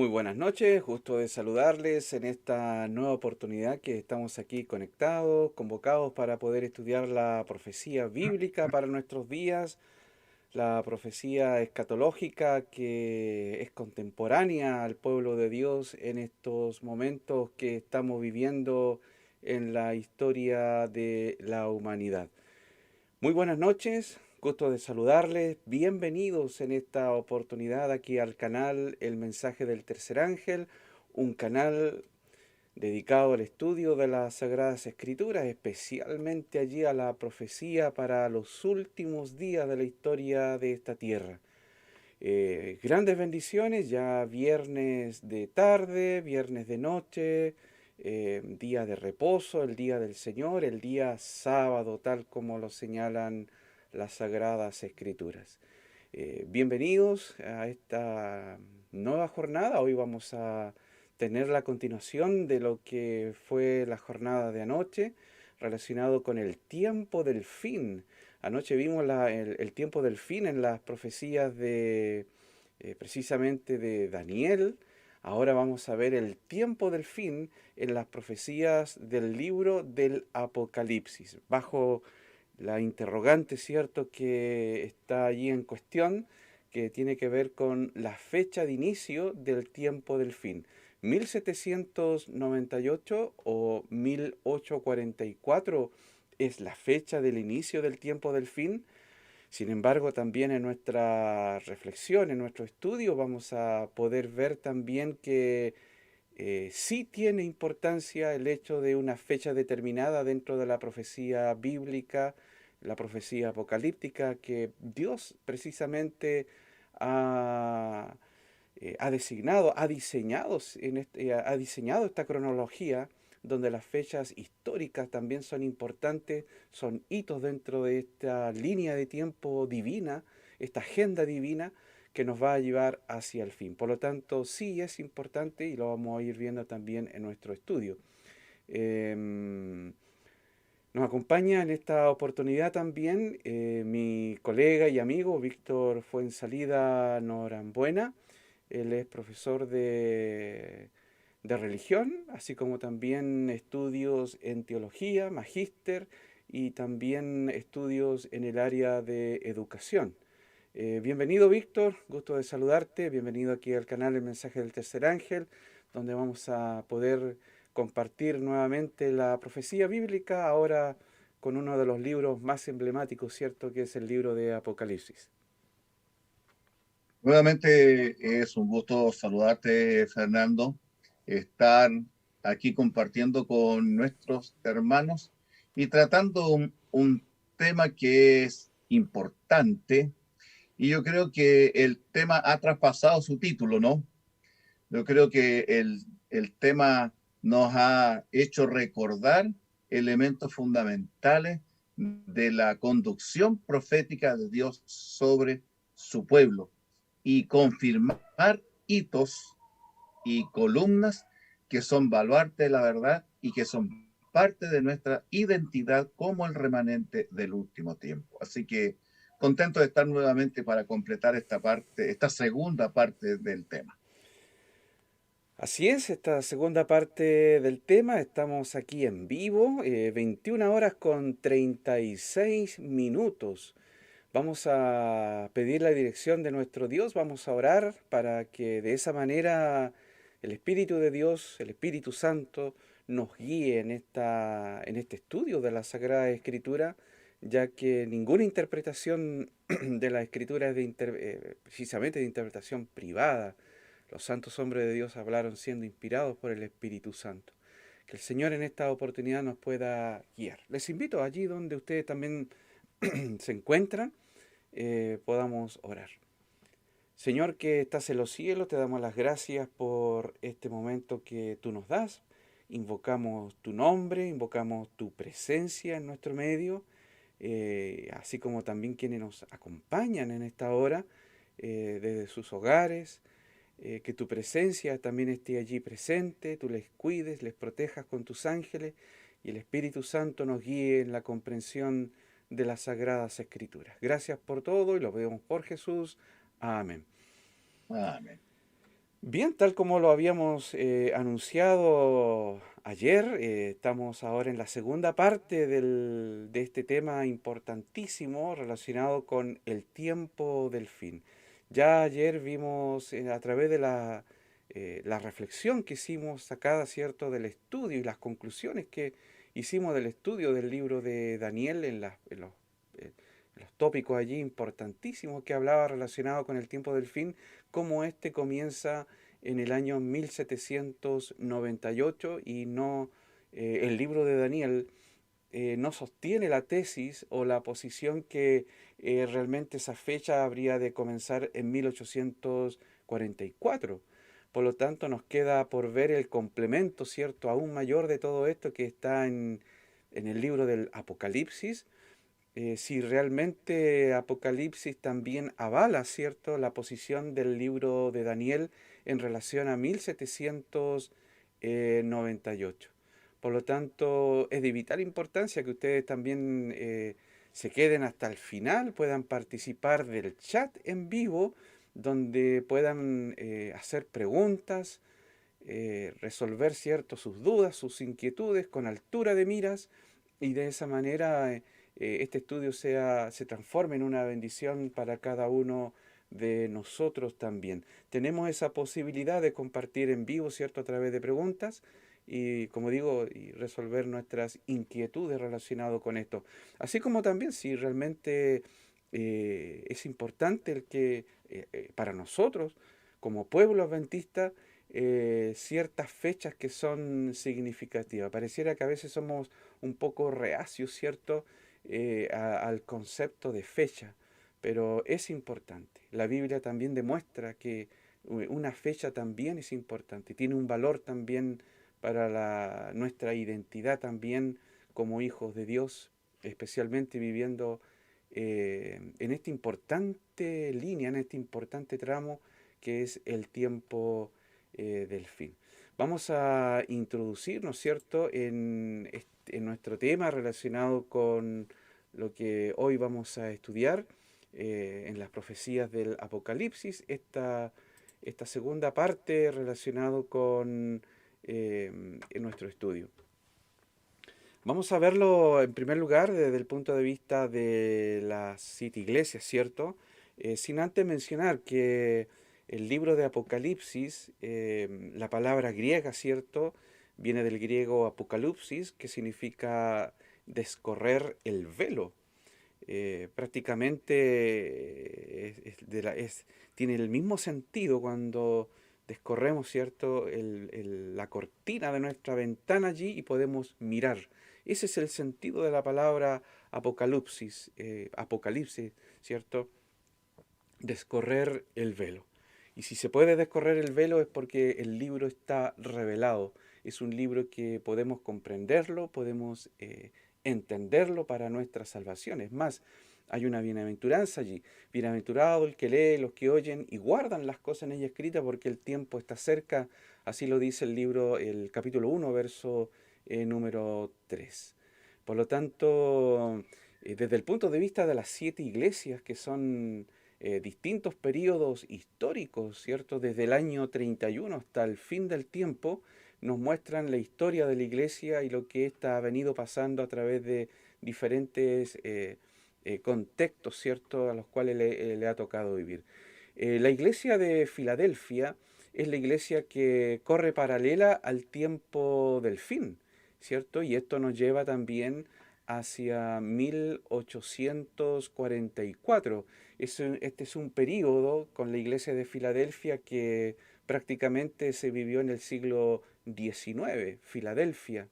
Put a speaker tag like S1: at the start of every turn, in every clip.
S1: Muy buenas noches, gusto de saludarles en esta nueva oportunidad que estamos aquí conectados, convocados para poder estudiar la profecía bíblica para nuestros días, la profecía escatológica que es contemporánea al pueblo de Dios en estos momentos que estamos viviendo en la historia de la humanidad. Muy buenas noches, gusto de saludarles, bienvenidos en esta oportunidad aquí al canal El Mensaje del Tercer Ángel, un canal dedicado al estudio de las Sagradas Escrituras, especialmente allí a la profecía para los últimos días de la historia de esta tierra. Grandes bendiciones, ya viernes de tarde, viernes de noche, día de reposo, el día del Señor, el día sábado, tal como lo señalan las Sagradas Escrituras. Bienvenidos a esta nueva jornada. Hoy vamos a tener la continuación de lo que fue la jornada de anoche, relacionado con el tiempo del fin. Anoche vimos el tiempo del fin en las profecías de precisamente de Daniel. Ahora vamos a ver el tiempo del fin en las profecías del libro del Apocalipsis, bajo la interrogante, ¿cierto?, que está allí en cuestión, que tiene que ver con la fecha de inicio del tiempo del fin. 1798 o 1844 es la fecha del inicio del tiempo del fin. Sin embargo, también en nuestra reflexión, en nuestro estudio, vamos a poder ver también que sí tiene importancia el hecho de una fecha determinada dentro de la profecía bíblica, la profecía apocalíptica, que Dios precisamente ha, ha designado, ha diseñado, ha diseñado esta cronología donde las fechas históricas también son importantes, son hitos dentro de esta línea de tiempo divina, esta agenda divina que nos va a llevar hacia el fin. Por lo tanto, sí es importante y lo vamos a ir viendo también en nuestro estudio. Em, Nos acompaña en esta oportunidad también mi colega y amigo Víctor Fuensalida Norambuena. Él es profesor de religión, así como también estudios en teología, magíster y también estudios en el área de educación. Bienvenido Víctor, gusto de saludarte, bienvenido aquí al canal El Mensaje del Tercer Ángel, donde vamos a poder compartir nuevamente la profecía bíblica, ahora con uno de los libros más emblemáticos, ¿cierto?, que es el libro de Apocalipsis.
S2: Nuevamente es un gusto saludarte, Fernando, estar aquí compartiendo con nuestros hermanos y tratando un tema que es importante y yo creo que el tema ha traspasado su título, ¿no? Yo creo que el tema nos ha hecho recordar elementos fundamentales de la conducción profética de Dios sobre su pueblo y confirmar hitos y columnas que son baluarte de la verdad y que son parte de nuestra identidad como el remanente del último tiempo. Así que contento de estar nuevamente para completar esta parte, esta segunda parte del tema.
S1: Así es, esta segunda parte del tema, estamos aquí en vivo, 21 horas con 36 minutos. Vamos a pedir la dirección de nuestro Dios, vamos a orar para que de esa manera el Espíritu de Dios, el Espíritu Santo, nos guíe en este estudio de la Sagrada Escritura, ya que ninguna interpretación de la Escritura es precisamente de interpretación privada. Los santos hombres de Dios hablaron siendo inspirados por el Espíritu Santo. Que el Señor en esta oportunidad nos pueda guiar. Les invito allí donde ustedes también se encuentran, podamos orar. Señor que estás en los cielos, te damos las gracias por este momento que tú nos das. Invocamos tu nombre, invocamos tu presencia en nuestro medio, así como también quienes nos acompañan en esta hora desde sus hogares. Que tu presencia también esté allí presente, tú les cuides, les protejas con tus ángeles y el Espíritu Santo nos guíe en la comprensión de las sagradas escrituras. Gracias por todo y lo pedimos por Jesús. Amén.
S2: Amén.
S1: Bien, tal como lo habíamos anunciado ayer, estamos ahora en la segunda parte de este tema importantísimo relacionado con el tiempo del fin. Ya ayer vimos a través de la reflexión que hicimos sacada, ¿cierto?, del estudio y las conclusiones que hicimos del estudio del libro de Daniel eh, en los tópicos allí importantísimos que hablaba relacionado con el tiempo del fin, cómo este comienza en el año 1798 y no el libro de Daniel no sostiene la tesis o la posición que realmente esa fecha habría de comenzar en 1844. Por lo tanto, nos queda por ver el complemento, ¿cierto?, aún mayor de todo esto que está en el libro del Apocalipsis, si realmente Apocalipsis también avala, ¿cierto?, la posición del libro de Daniel en relación a 1798. Por lo tanto, es de vital importancia que ustedes también se queden hasta el final, puedan participar del chat en vivo, donde puedan hacer preguntas, resolver, ¿cierto?, sus dudas, sus inquietudes con altura de miras y de esa manera este estudio se transforme en una bendición para cada uno de nosotros también. Tenemos esa posibilidad de compartir en vivo, ¿cierto?, a través de preguntas y, como digo, y resolver nuestras inquietudes relacionadas con esto. Así como también si realmente es importante el que para nosotros, como pueblo adventista, ciertas fechas que son significativas. Pareciera que a veces somos un poco reacios, ¿cierto?, al concepto de fecha, pero es importante. La Biblia también demuestra que una fecha también es importante, tiene un valor también para nuestra identidad también como hijos de Dios, especialmente viviendo en esta importante línea, en este importante tramo que es el tiempo del fin. Vamos a introducirnos, ¿cierto?, en nuestro tema relacionado con lo que hoy vamos a estudiar en las profecías del Apocalipsis, esta segunda parte relacionado con en nuestro estudio. Vamos a verlo en primer lugar desde el punto de vista de las 7 iglesias, ¿cierto? Sin antes mencionar que el libro de Apocalipsis, la palabra griega, ¿cierto? Viene del griego apocalipsis, que significa descorrer el velo. Prácticamente tiene el mismo sentido cuando descorremos, ¿cierto?, la cortina de nuestra ventana allí y podemos mirar. Ese es el sentido de la palabra apocalipsis, ¿cierto? Descorrer el velo. Y si se puede descorrer el velo es porque el libro está revelado. Es un libro que podemos comprenderlo, podemos entenderlo para nuestra salvación. Es más, hay una bienaventuranza allí. Bienaventurado el que lee, los que oyen y guardan las cosas en ella escritas porque el tiempo está cerca. Así lo dice el libro, el capítulo 1, verso número 3. Por lo tanto, desde el punto de vista de las 7 iglesias, que son distintos periodos históricos, ¿cierto? Desde el año 31 hasta el fin del tiempo, nos muestran la historia de la iglesia y lo que ésta ha venido pasando a través de diferentes contextos, ¿cierto?, a los cuales le ha tocado vivir. La iglesia de Filadelfia es la iglesia que corre paralela al tiempo del fin, ¿cierto? Y esto nos lleva también hacia 1844. Este es un periodo con la iglesia de Filadelfia que prácticamente se vivió en el siglo XIX, Filadelfia.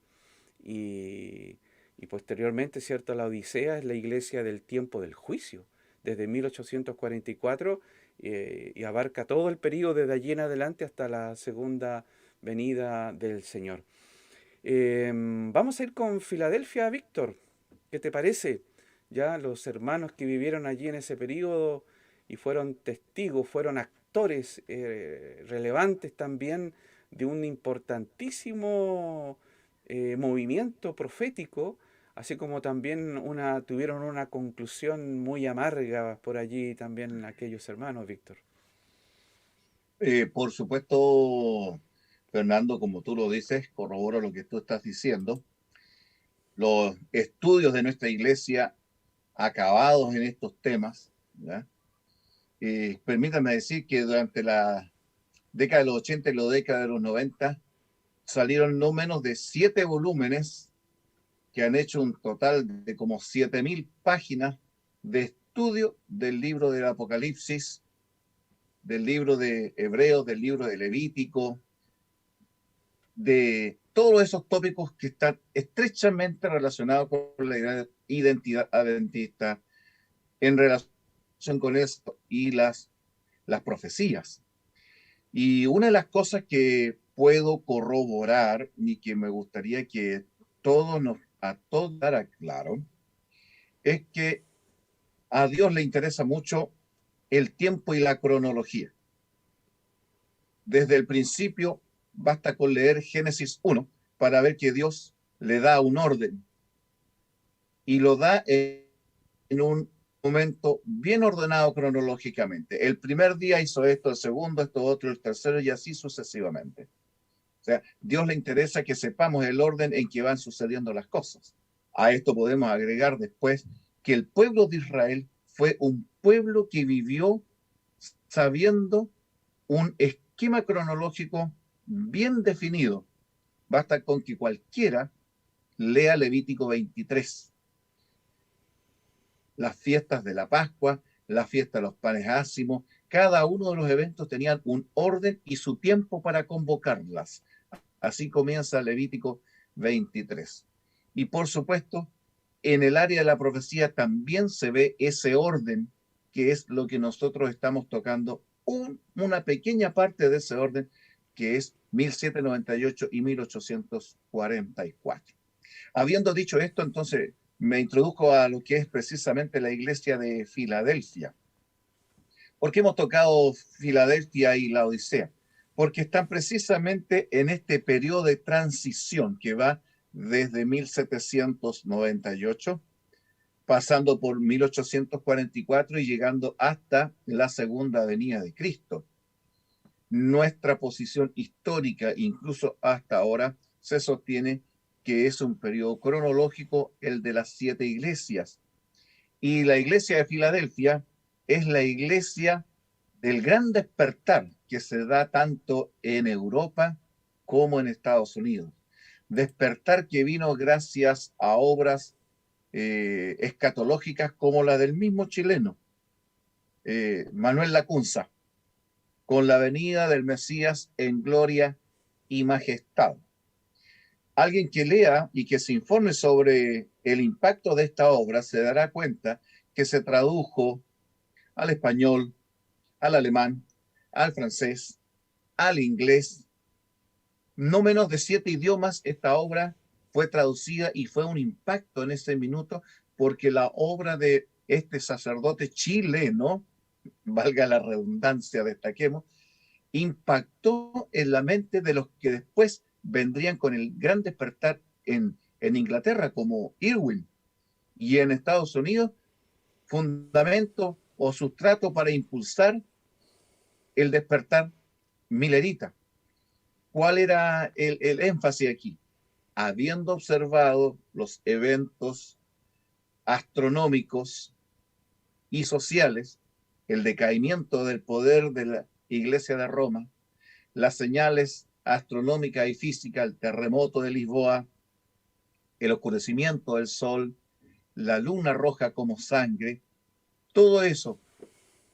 S1: Y, y posteriormente, ¿cierto?, la Odisea es la iglesia del tiempo del juicio, desde 1844 y abarca todo el periodo desde allí en adelante hasta la segunda venida del Señor. Vamos a ir con Filadelfia, Víctor. ¿Qué te parece? Ya los hermanos que vivieron allí en ese periodo y fueron testigos, fueron actores relevantes también de un importantísimo movimiento profético, así como también tuvieron una conclusión muy amarga por allí también aquellos hermanos, Víctor.
S2: Por supuesto, Fernando, como tú lo dices, corroboro lo que tú estás diciendo. Los estudios de nuestra iglesia acabados en estos temas, ¿ya? Permítame decir que durante la década de los 80 y la década de los 90 salieron no menos de 7 volúmenes que han hecho un total de como 7.000 páginas de estudio del libro del Apocalipsis, del libro de Hebreos, del libro de Levítico, de todos esos tópicos que están estrechamente relacionados con la identidad adventista en relación con esto y las profecías. Y una de las cosas que puedo corroborar y que me gustaría que a todos quedara claro es que a Dios le interesa mucho el tiempo y la cronología. Desde el principio basta con leer Génesis 1 para ver que Dios le da un orden y lo da en un momento bien ordenado cronológicamente. El primer día hizo esto, el segundo, esto otro, el tercero y así sucesivamente. O sea, Dios le interesa que sepamos el orden en que van sucediendo las cosas. A esto podemos agregar después que el pueblo de Israel fue un pueblo que vivió sabiendo un esquema cronológico bien definido. Basta con que cualquiera lea Levítico 23. Las fiestas de la Pascua, la fiesta de los panes ácimos, cada uno de los eventos tenían un orden y su tiempo para convocarlas. Así comienza Levítico 23. Y por supuesto, en el área de la profecía también se ve ese orden, que es lo que nosotros estamos tocando, una pequeña parte de ese orden, que es 1798 y 1844. Habiendo dicho esto, entonces me introdujo a lo que es precisamente la iglesia de Filadelfia. ¿Por qué hemos tocado Filadelfia y la Odisea? Porque están precisamente en este periodo de transición que va desde 1798, pasando por 1844 y llegando hasta la segunda venida de Cristo. Nuestra posición histórica, incluso hasta ahora, se sostiene que es un periodo cronológico, el de las 7 iglesias. Y la iglesia de Filadelfia es la iglesia del gran despertar que se da tanto en Europa como en Estados Unidos. Despertar que vino gracias a obras escatológicas como la del mismo chileno, Manuel Lacunza, con la venida del Mesías en gloria y majestad. Alguien que lea y que se informe sobre el impacto de esta obra se dará cuenta que se tradujo al español, al alemán, al francés, al inglés. No menos de 7 idiomas esta obra fue traducida y fue un impacto en ese minuto porque la obra de este sacerdote chileno, valga la redundancia, destaquemos, impactó en la mente de los que después vendrían con el gran despertar en Inglaterra, como Irwin, y en Estados Unidos, fundamento o sustrato para impulsar el despertar milerita. ¿Cuál era el énfasis aquí? Habiendo observado los eventos astronómicos y sociales, el decaimiento del poder de la Iglesia de Roma, las señales astronómicas y físicas, el terremoto de Lisboa, el oscurecimiento del sol, la luna roja como sangre, todo eso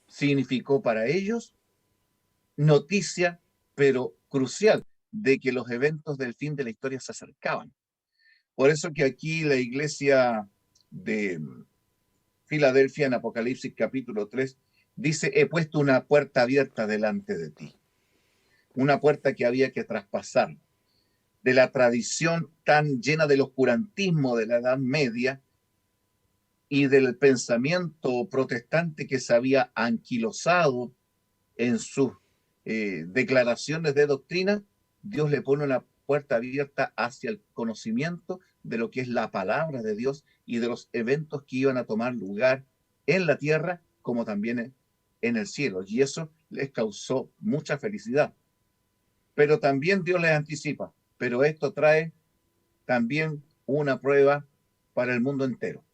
S2: significó para ellos noticia, pero crucial, de que los eventos del fin de la historia se acercaban. Por eso que aquí la iglesia de Filadelfia en Apocalipsis capítulo 3 dice, he puesto una puerta abierta delante de ti. Una puerta que había que traspasar. De la tradición tan llena del oscurantismo de la Edad Media y del pensamiento protestante que se había anquilosado en sus declaraciones de doctrina, Dios le pone una puerta abierta hacia el conocimiento de lo que es la palabra de Dios y de los eventos que iban a tomar lugar en la tierra como también en el cielo. Y eso les causó mucha felicidad. Pero también Dios les anticipa, pero esto trae también una prueba para el mundo entero.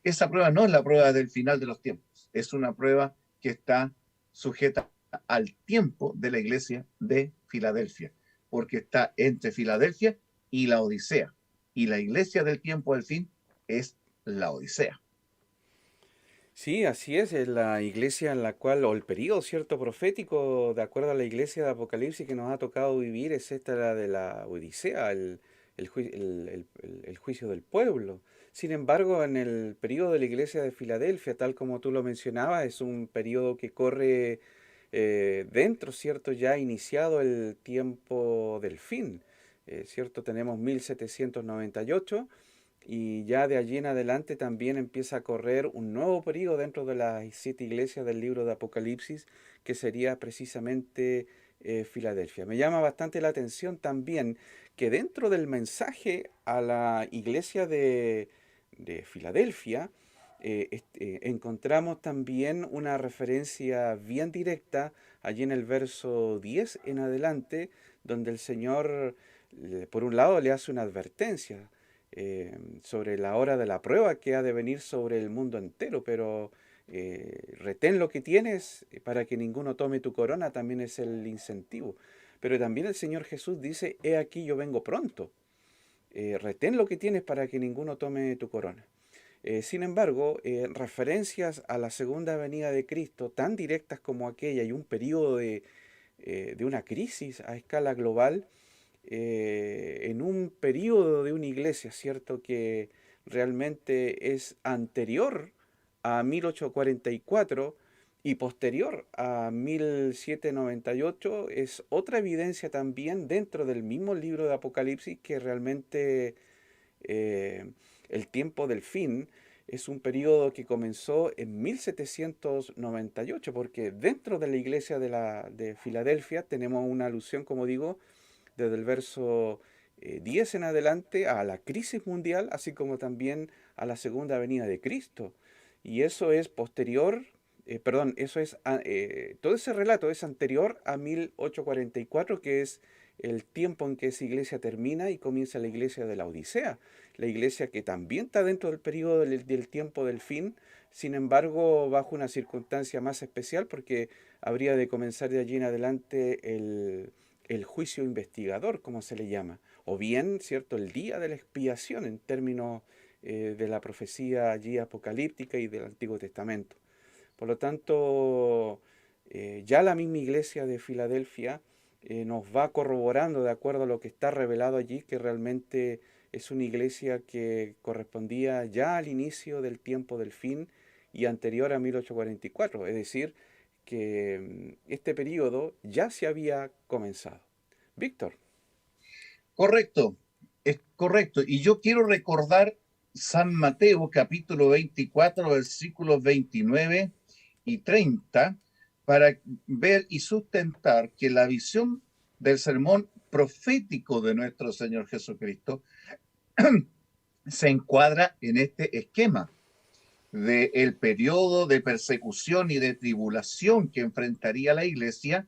S2: Esa prueba no es la prueba del final de los tiempos, es una prueba que está sujeta al tiempo de la iglesia de Filadelfia, porque está entre Filadelfia y la Odisea, y la iglesia del tiempo del fin es la Odisea.
S1: Sí, así es la iglesia en la cual, o el periodo, cierto, profético, de acuerdo a la iglesia de Apocalipsis que nos ha tocado vivir, es esta la de la Odisea, el juicio del pueblo. Sin embargo, en el periodo de la iglesia de Filadelfia, tal como tú lo mencionabas, es un periodo que corre dentro, cierto, ya iniciado el tiempo del fin. Cierto, tenemos 1798 y ya de allí en adelante también empieza a correr un nuevo periodo dentro de las 7 iglesias del libro de Apocalipsis, que sería precisamente Filadelfia. Me llama bastante la atención también que dentro del mensaje a la iglesia de Filadelfia, encontramos también una referencia bien directa allí en el verso 10 en adelante, donde el Señor, por un lado, le hace una advertencia sobre la hora de la prueba que ha de venir sobre el mundo entero, pero retén lo que tienes para que ninguno tome tu corona, también es el incentivo. Pero también el Señor Jesús dice, he aquí yo vengo pronto. Retén lo que tienes para que ninguno tome tu corona. Sin embargo, referencias a la segunda venida de Cristo, tan directas como aquella y un periodo de una crisis a escala global, en un periodo de una iglesia, ¿cierto? Que realmente es anterior a 1844 y posterior a 1798, es otra evidencia también dentro del mismo libro de Apocalipsis que realmente eh, el tiempo del fin es un periodo que comenzó en 1798, porque dentro de la iglesia de Filadelfia tenemos una alusión, como digo, desde el verso 10 en adelante a la crisis mundial, así como también a la segunda venida de Cristo. Y eso es posterior, perdón, todo ese relato es anterior a 1844, que es el tiempo en que esa iglesia termina y comienza la iglesia de la Odisea, la iglesia que también está dentro del periodo del tiempo del fin, sin embargo, bajo una circunstancia más especial, porque habría de comenzar de allí en adelante el juicio investigador, como se le llama, o bien, ¿cierto?, el día de la expiación en términos de la profecía allí apocalíptica y del Antiguo Testamento. Por lo tanto, ya la misma iglesia de Filadelfia nos va corroborando de acuerdo a lo que está revelado allí, que realmente es una iglesia que correspondía ya al inicio del tiempo del fin y anterior a 1844, es decir, que este periodo ya se había comenzado. Víctor.
S2: Correcto, es correcto. Y yo quiero recordar San Mateo capítulo 24, versículos 29 y 30, para ver y sustentar que la visión del sermón profético de nuestro Señor Jesucristo se encuadra en este esquema del periodo de persecución y de tribulación que enfrentaría la iglesia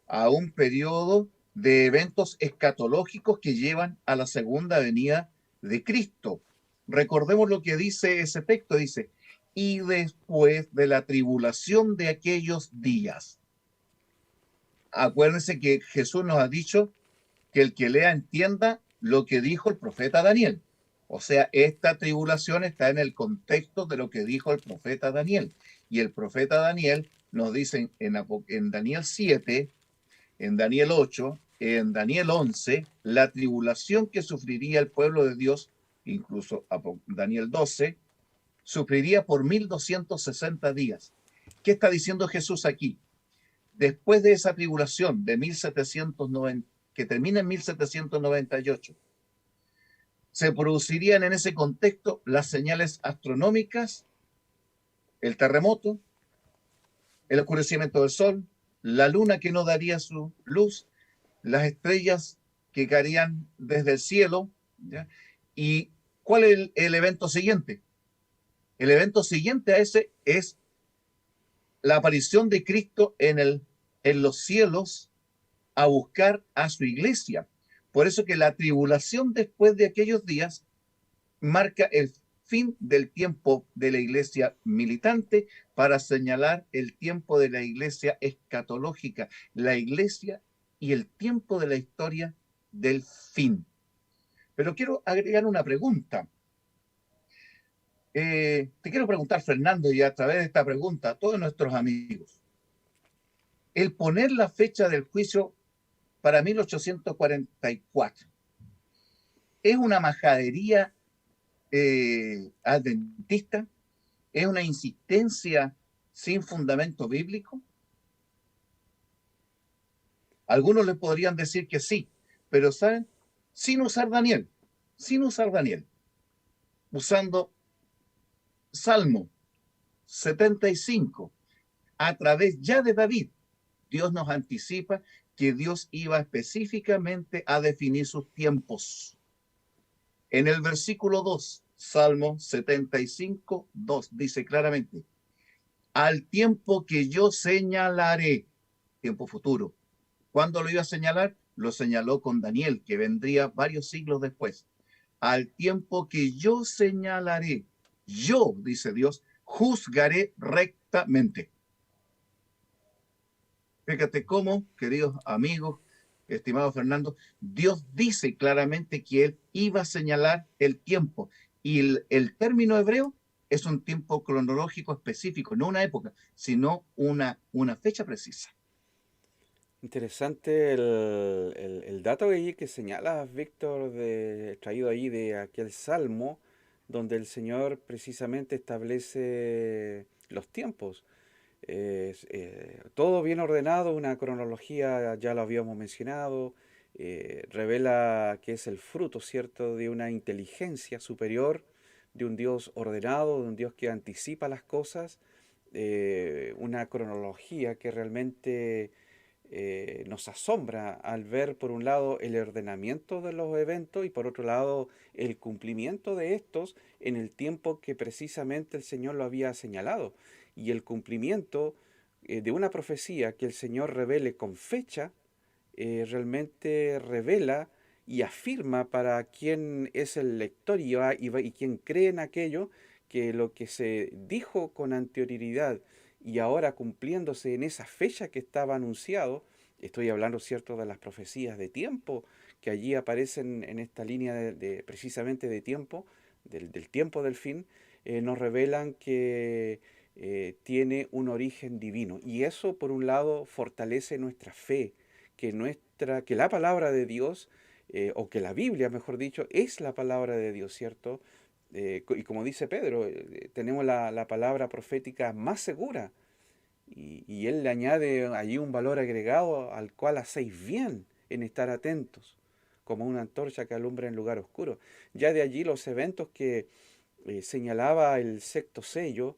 S2: a un periodo de eventos escatológicos que llevan a la segunda venida de Cristo. Recordemos lo que dice ese texto, dice, y después de la tribulación de aquellos días. Acuérdense que Jesús nos ha dicho que el que lea entienda lo que dijo el profeta Daniel. O sea, esta tribulación está en el contexto de lo que dijo el profeta Daniel. Y el profeta Daniel nos dice en Daniel 7, en Daniel 8, en Daniel 11, la tribulación que sufriría el pueblo de Dios, incluso Daniel 12, sufriría por 1260 días. ¿Qué está diciendo Jesús aquí? Después de esa tribulación de 1790, que termina en 1798, se producirían en ese contexto las señales astronómicas, el terremoto, el oscurecimiento del sol, la luna que no daría su luz, las estrellas que caerían desde el cielo. ¿Ya? ¿Y cuál es el evento siguiente? El evento siguiente a ese es la aparición de Cristo en los cielos a buscar a su iglesia. Por eso que la tribulación después de aquellos días marca el fin del tiempo de la iglesia militante para señalar el tiempo de la iglesia escatológica, la iglesia y el tiempo de la historia del fin. Pero quiero agregar una pregunta. Te quiero preguntar, Fernando, y a través de esta pregunta a todos nuestros amigos, el poner la fecha del juicio para 1844, ¿es una majadería adventista? ¿Es una insistencia sin fundamento bíblico? Algunos les podrían decir que sí, pero ¿saben? Sin usar Daniel, usando Salmo 75, a través ya de David, Dios nos anticipa que Dios iba específicamente a definir sus tiempos. En el versículo 2, Salmo 75, 2, dice claramente, al tiempo que yo señalaré, tiempo futuro. ¿Cuándo lo iba a señalar? Lo señaló con Daniel, que vendría varios siglos después. Al tiempo que yo señalaré, yo, dice Dios, juzgaré rectamente. Fíjate cómo, queridos amigos, estimado Fernando, Dios dice claramente que Él iba a señalar el tiempo. Y el término hebreo es un tiempo cronológico específico, no una época, sino una fecha precisa.
S1: Interesante el dato ahí que señalas, Víctor, traído ahí de aquel salmo, donde el Señor precisamente establece los tiempos. Todo bien ordenado, una cronología, ya lo habíamos mencionado, revela que es el fruto, ¿cierto?, de una inteligencia superior, de un Dios ordenado, de un Dios que anticipa las cosas, una cronología que realmente nos asombra al ver por un lado el ordenamiento de los eventos y por otro lado el cumplimiento de estos en el tiempo que precisamente el Señor lo había señalado. Y el cumplimiento de una profecía que el Señor revele con fecha, realmente revela y afirma para quien es el lector y quien cree en aquello, que lo que se dijo con anterioridad y ahora cumpliéndose en esa fecha que estaba anunciado, estoy hablando, cierto, de las profecías de tiempo que allí aparecen en esta línea precisamente de tiempo, del tiempo del fin, nos revelan que tiene un origen divino. Y eso, por un lado, fortalece nuestra fe, que la palabra de Dios, o que la Biblia, mejor dicho, es la palabra de Dios, ¿cierto? Y como dice Pedro, tenemos la palabra profética más segura. Y él le añade allí un valor agregado al cual hacéis bien en estar atentos, como una antorcha que alumbra en lugar oscuro. Ya de allí los eventos que señalaba el sexto sello,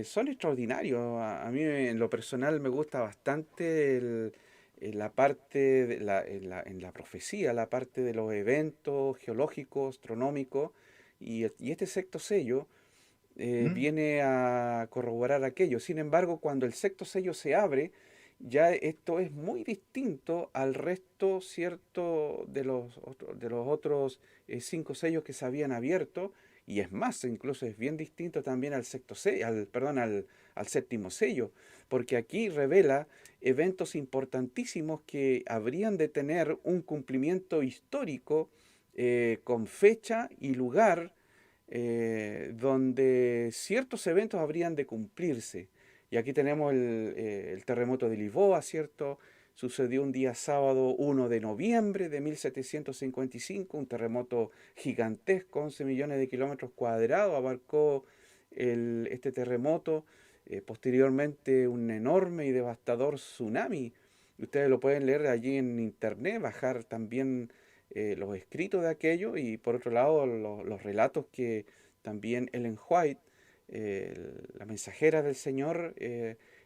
S1: son extraordinarios. A mí en lo personal me gusta bastante la parte, en la profecía, la parte de los eventos geológicos, astronómicos, y este sexto sello
S2: ¿Mm?
S1: viene a corroborar aquello. Sin embargo, cuando el sexto sello se abre, ya esto es muy distinto al resto, cierto, de los otros cinco sellos que se habían abierto, y es más, incluso es bien distinto también al sexto sello, perdón, al séptimo sello, porque aquí revela eventos importantísimos que habrían de tener un cumplimiento histórico, con fecha y lugar, donde ciertos eventos habrían de cumplirse. Y aquí tenemos el terremoto de Lisboa, ¿cierto? Sucedió un día sábado 1 de noviembre de 1755, un terremoto gigantesco, 11 millones de kilómetros cuadrados, abarcó este terremoto. Posteriormente un enorme y devastador tsunami. Ustedes lo pueden leer allí en internet, bajar también los escritos de aquello, y por otro lado los relatos que también Ellen White, la mensajera del Señor,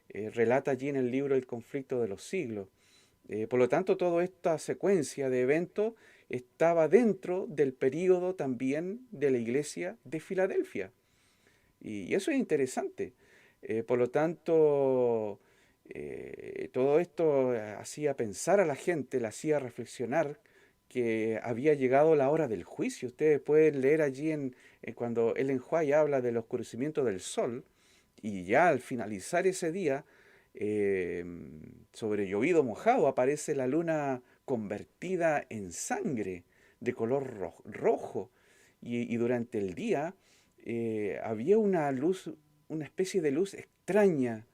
S1: relata allí en el libro El conflicto de los siglos. Por lo tanto, toda esta secuencia de eventos estaba dentro del período también de la iglesia de Filadelfia. Y eso es interesante. Por lo tanto, todo esto hacía pensar a la gente, la hacía reflexionar que había llegado la hora del juicio. Ustedes pueden leer allí cuando Ellen White habla del oscurecimiento del sol, y ya al finalizar ese día, eh, sobre llovido mojado, aparece la luna convertida en sangre de color rojo. Y durante el día había una luz, una especie de luz extraña,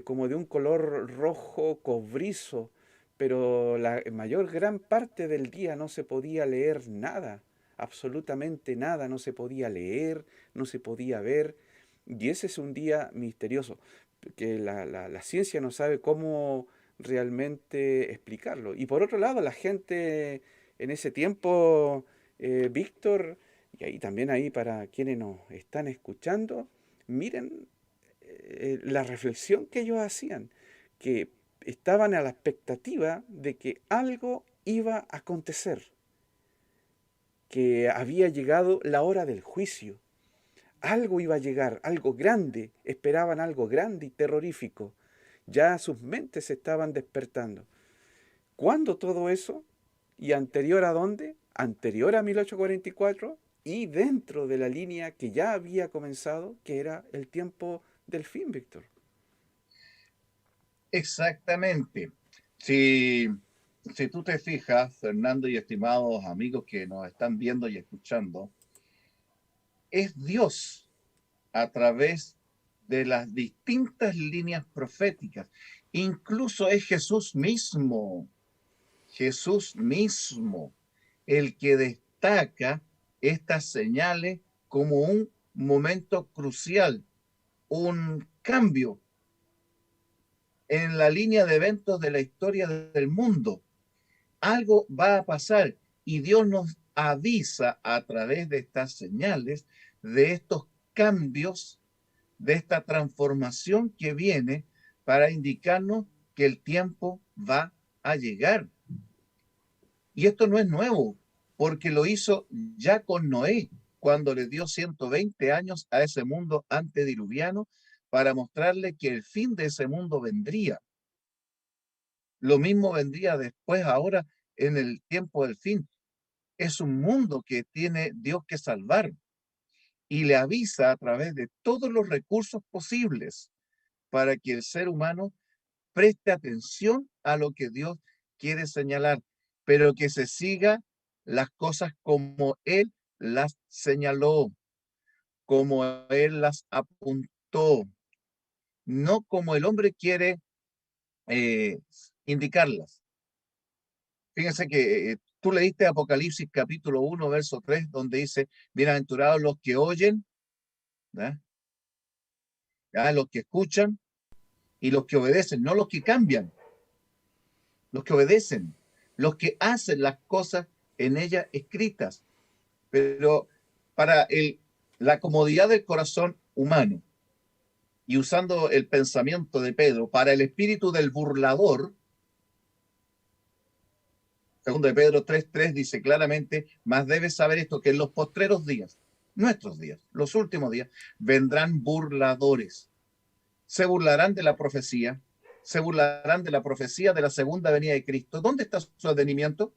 S1: como de un color rojo cobrizo, pero la mayor gran parte del día no se podía leer nada, absolutamente nada, no se podía leer, no se podía ver, y ese es un día misterioso, que la ciencia no sabe cómo realmente explicarlo. Y por otro lado, la gente en ese tiempo, Víctor, y ahí también ahí para quienes nos están escuchando, miren la reflexión que ellos hacían, que estaban a la expectativa de que algo iba a acontecer, que había llegado la hora del juicio, algo iba a llegar, algo grande, esperaban algo grande y terrorífico. Ya sus mentes se estaban despertando. ¿Cuándo todo eso? ¿Y anterior a dónde? Anterior a 1844 y dentro de la línea que ya había comenzado, que era el tiempo del fin, Víctor.
S2: Exactamente. Si, si tú te fijas, Fernando y estimados amigos que nos están viendo y escuchando, es Dios a través de las distintas líneas proféticas. Incluso es Jesús mismo, el que destaca estas señales como un momento crucial, un cambio en la línea de eventos de la historia del mundo. Algo va a pasar y Dios nos avisa a través de estas señales, de estos cambios, de esta transformación que viene para indicarnos que el tiempo va a llegar. Y esto no es nuevo, porque lo hizo ya con Noé, cuando le dio 120 años a ese mundo antediluviano para mostrarle que el fin de ese mundo vendría. Lo mismo vendría después, ahora, en el tiempo del fin. Es un mundo que tiene Dios que salvar y le avisa a través de todos los recursos posibles para que el ser humano preste atención a lo que Dios quiere señalar, pero que se siga las cosas como Él las señaló, como Él las apuntó, no como el hombre quiere eh, indicarlas. Fíjense que tú leíste Apocalipsis capítulo 1, verso 3, donde dice, bienaventurados los que oyen, ¿verdad? ¿Ya? Los que escuchan y los que obedecen, no los que cambian, los que obedecen, los que hacen las cosas en ella escritas. Pero para la comodidad del corazón humano y usando el pensamiento de Pedro, para el espíritu del burlador, segundo de Pedro 3:3 dice claramente, más debes saber esto, que en los postreros días, nuestros días, los últimos días, vendrán burladores. Se burlarán de la profecía, se burlarán de la profecía de la segunda venida de Cristo. ¿Dónde está su advenimiento?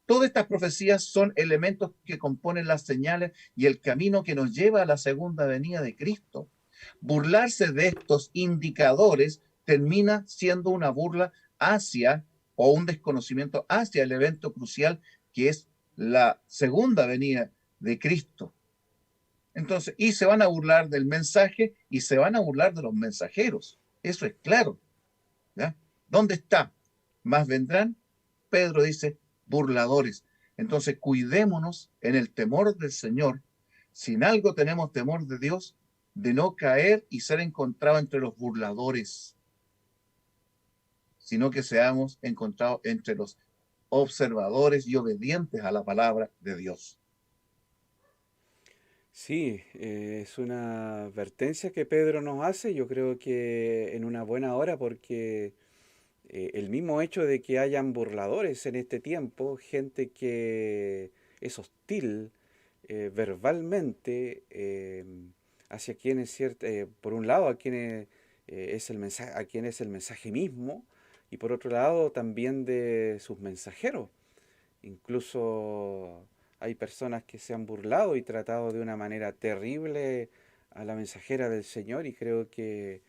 S2: Todas estas profecías son elementos que componen las señales y el camino que nos lleva a la segunda venida de Cristo. Burlarse de estos indicadores termina siendo una burla hacia o un desconocimiento hacia el evento crucial que es la segunda venida de Cristo. Entonces, y se van a burlar del mensaje y se van a burlar de los mensajeros. Eso es claro. ¿Ya? ¿Dónde está? Más vendrán, Pedro dice, burladores. Entonces, cuidémonos en el temor del Señor. Si en algo tenemos temor de Dios, de no caer y ser encontrado entre los burladores, sino que seamos encontrados entre los observadores y obedientes a la palabra de Dios.
S1: Sí, es una advertencia que Pedro nos hace, yo creo que en una buena hora, porque el mismo hecho de que hayan burladores en este tiempo, gente que es hostil verbalmente hacia quién es cierto, por un lado, a quién es el mensaje, a quién es el mensaje mismo, y por otro lado también de sus mensajeros. Incluso hay personas que se han burlado y tratado de una manera terrible a la mensajera del Señor, y creo que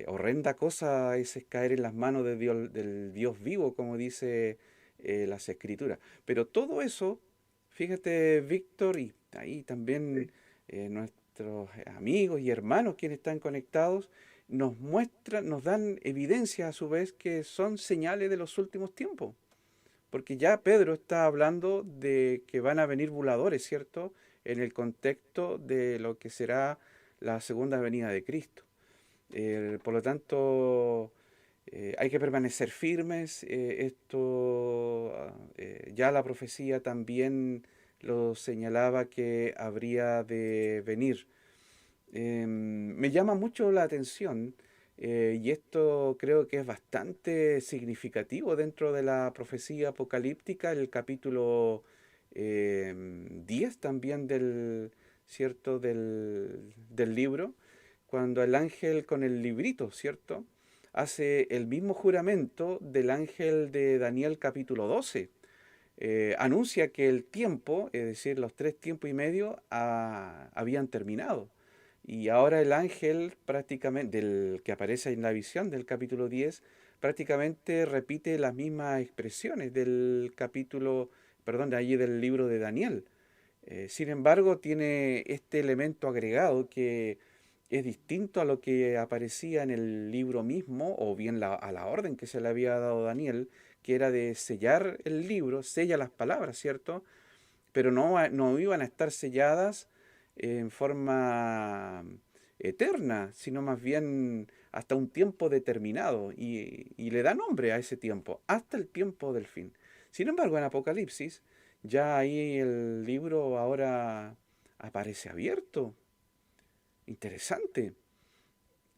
S1: horrenda cosa es caer en las manos de del Dios vivo, como dice las Escrituras. Pero todo eso, fíjate, Víctor, y ahí también nuestros amigos y hermanos quienes están conectados, nos muestran, nos dan evidencia a su vez que son señales de los últimos tiempos. Porque ya Pedro está hablando de que van a venir burladores, ¿cierto? En el contexto de lo que será la segunda venida de Cristo. Por lo tanto, hay que permanecer firmes. Ya la profecía también lo señalaba que habría de venir. Me llama mucho la atención, y esto creo que es bastante significativo dentro de la profecía apocalíptica, el capítulo 10 también ¿cierto? Del libro, cuando el ángel con el librito, ¿cierto? Hace el mismo juramento del ángel de Daniel capítulo 12. Anuncia que el tiempo, es decir, los 3 tiempos y medio, habían terminado. Y ahora el ángel prácticamente, del que aparece en la visión del capítulo 10, prácticamente repite las mismas expresiones del capítulo, perdón, de allí del libro de Daniel. Sin embargo, tiene este elemento agregado que es distinto a lo que aparecía en el libro mismo, o bien a la orden que se le había dado a Daniel, que era de sellar el libro, sella las palabras, ¿cierto? Pero no iban a estar selladas en forma eterna, sino más bien hasta un tiempo determinado, y le da nombre a ese tiempo, hasta el tiempo del fin. Sin embargo, en Apocalipsis, ya ahí el libro ahora aparece abierto. Interesante.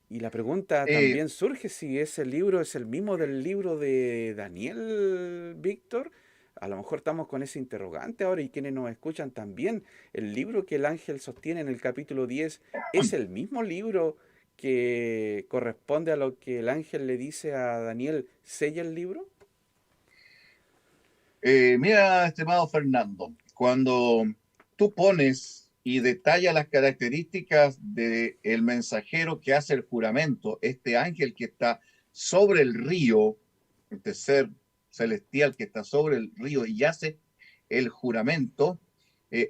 S1: Y la pregunta
S2: Eh,
S1: también surge si ese libro es el mismo del libro de Daniel, Víctor. A lo mejor estamos con ese interrogante ahora, y quienes nos escuchan también. ¿El libro que el ángel sostiene en el capítulo 10 es el mismo libro que corresponde a lo que el ángel le dice a Daniel, sella el libro?
S2: Mira, estimado Fernando, cuando tú pones y detallas las características del mensajero que hace el juramento, este ángel que está sobre el río, este ser celestial que está sobre el río y hace el juramento,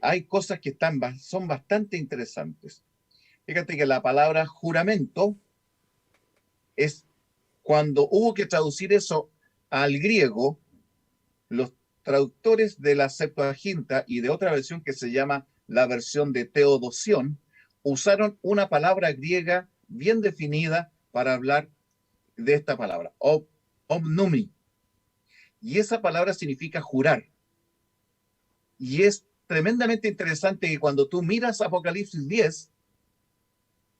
S2: hay cosas que son bastante interesantes. Fíjate que la palabra juramento es cuando hubo que traducir eso al griego, los traductores de la Septuaginta y de otra versión que se llama la versión de Teodosión usaron una palabra griega bien definida para hablar de esta palabra, omnumi. Y esa palabra significa jurar. Y es tremendamente interesante que cuando tú miras Apocalipsis 10,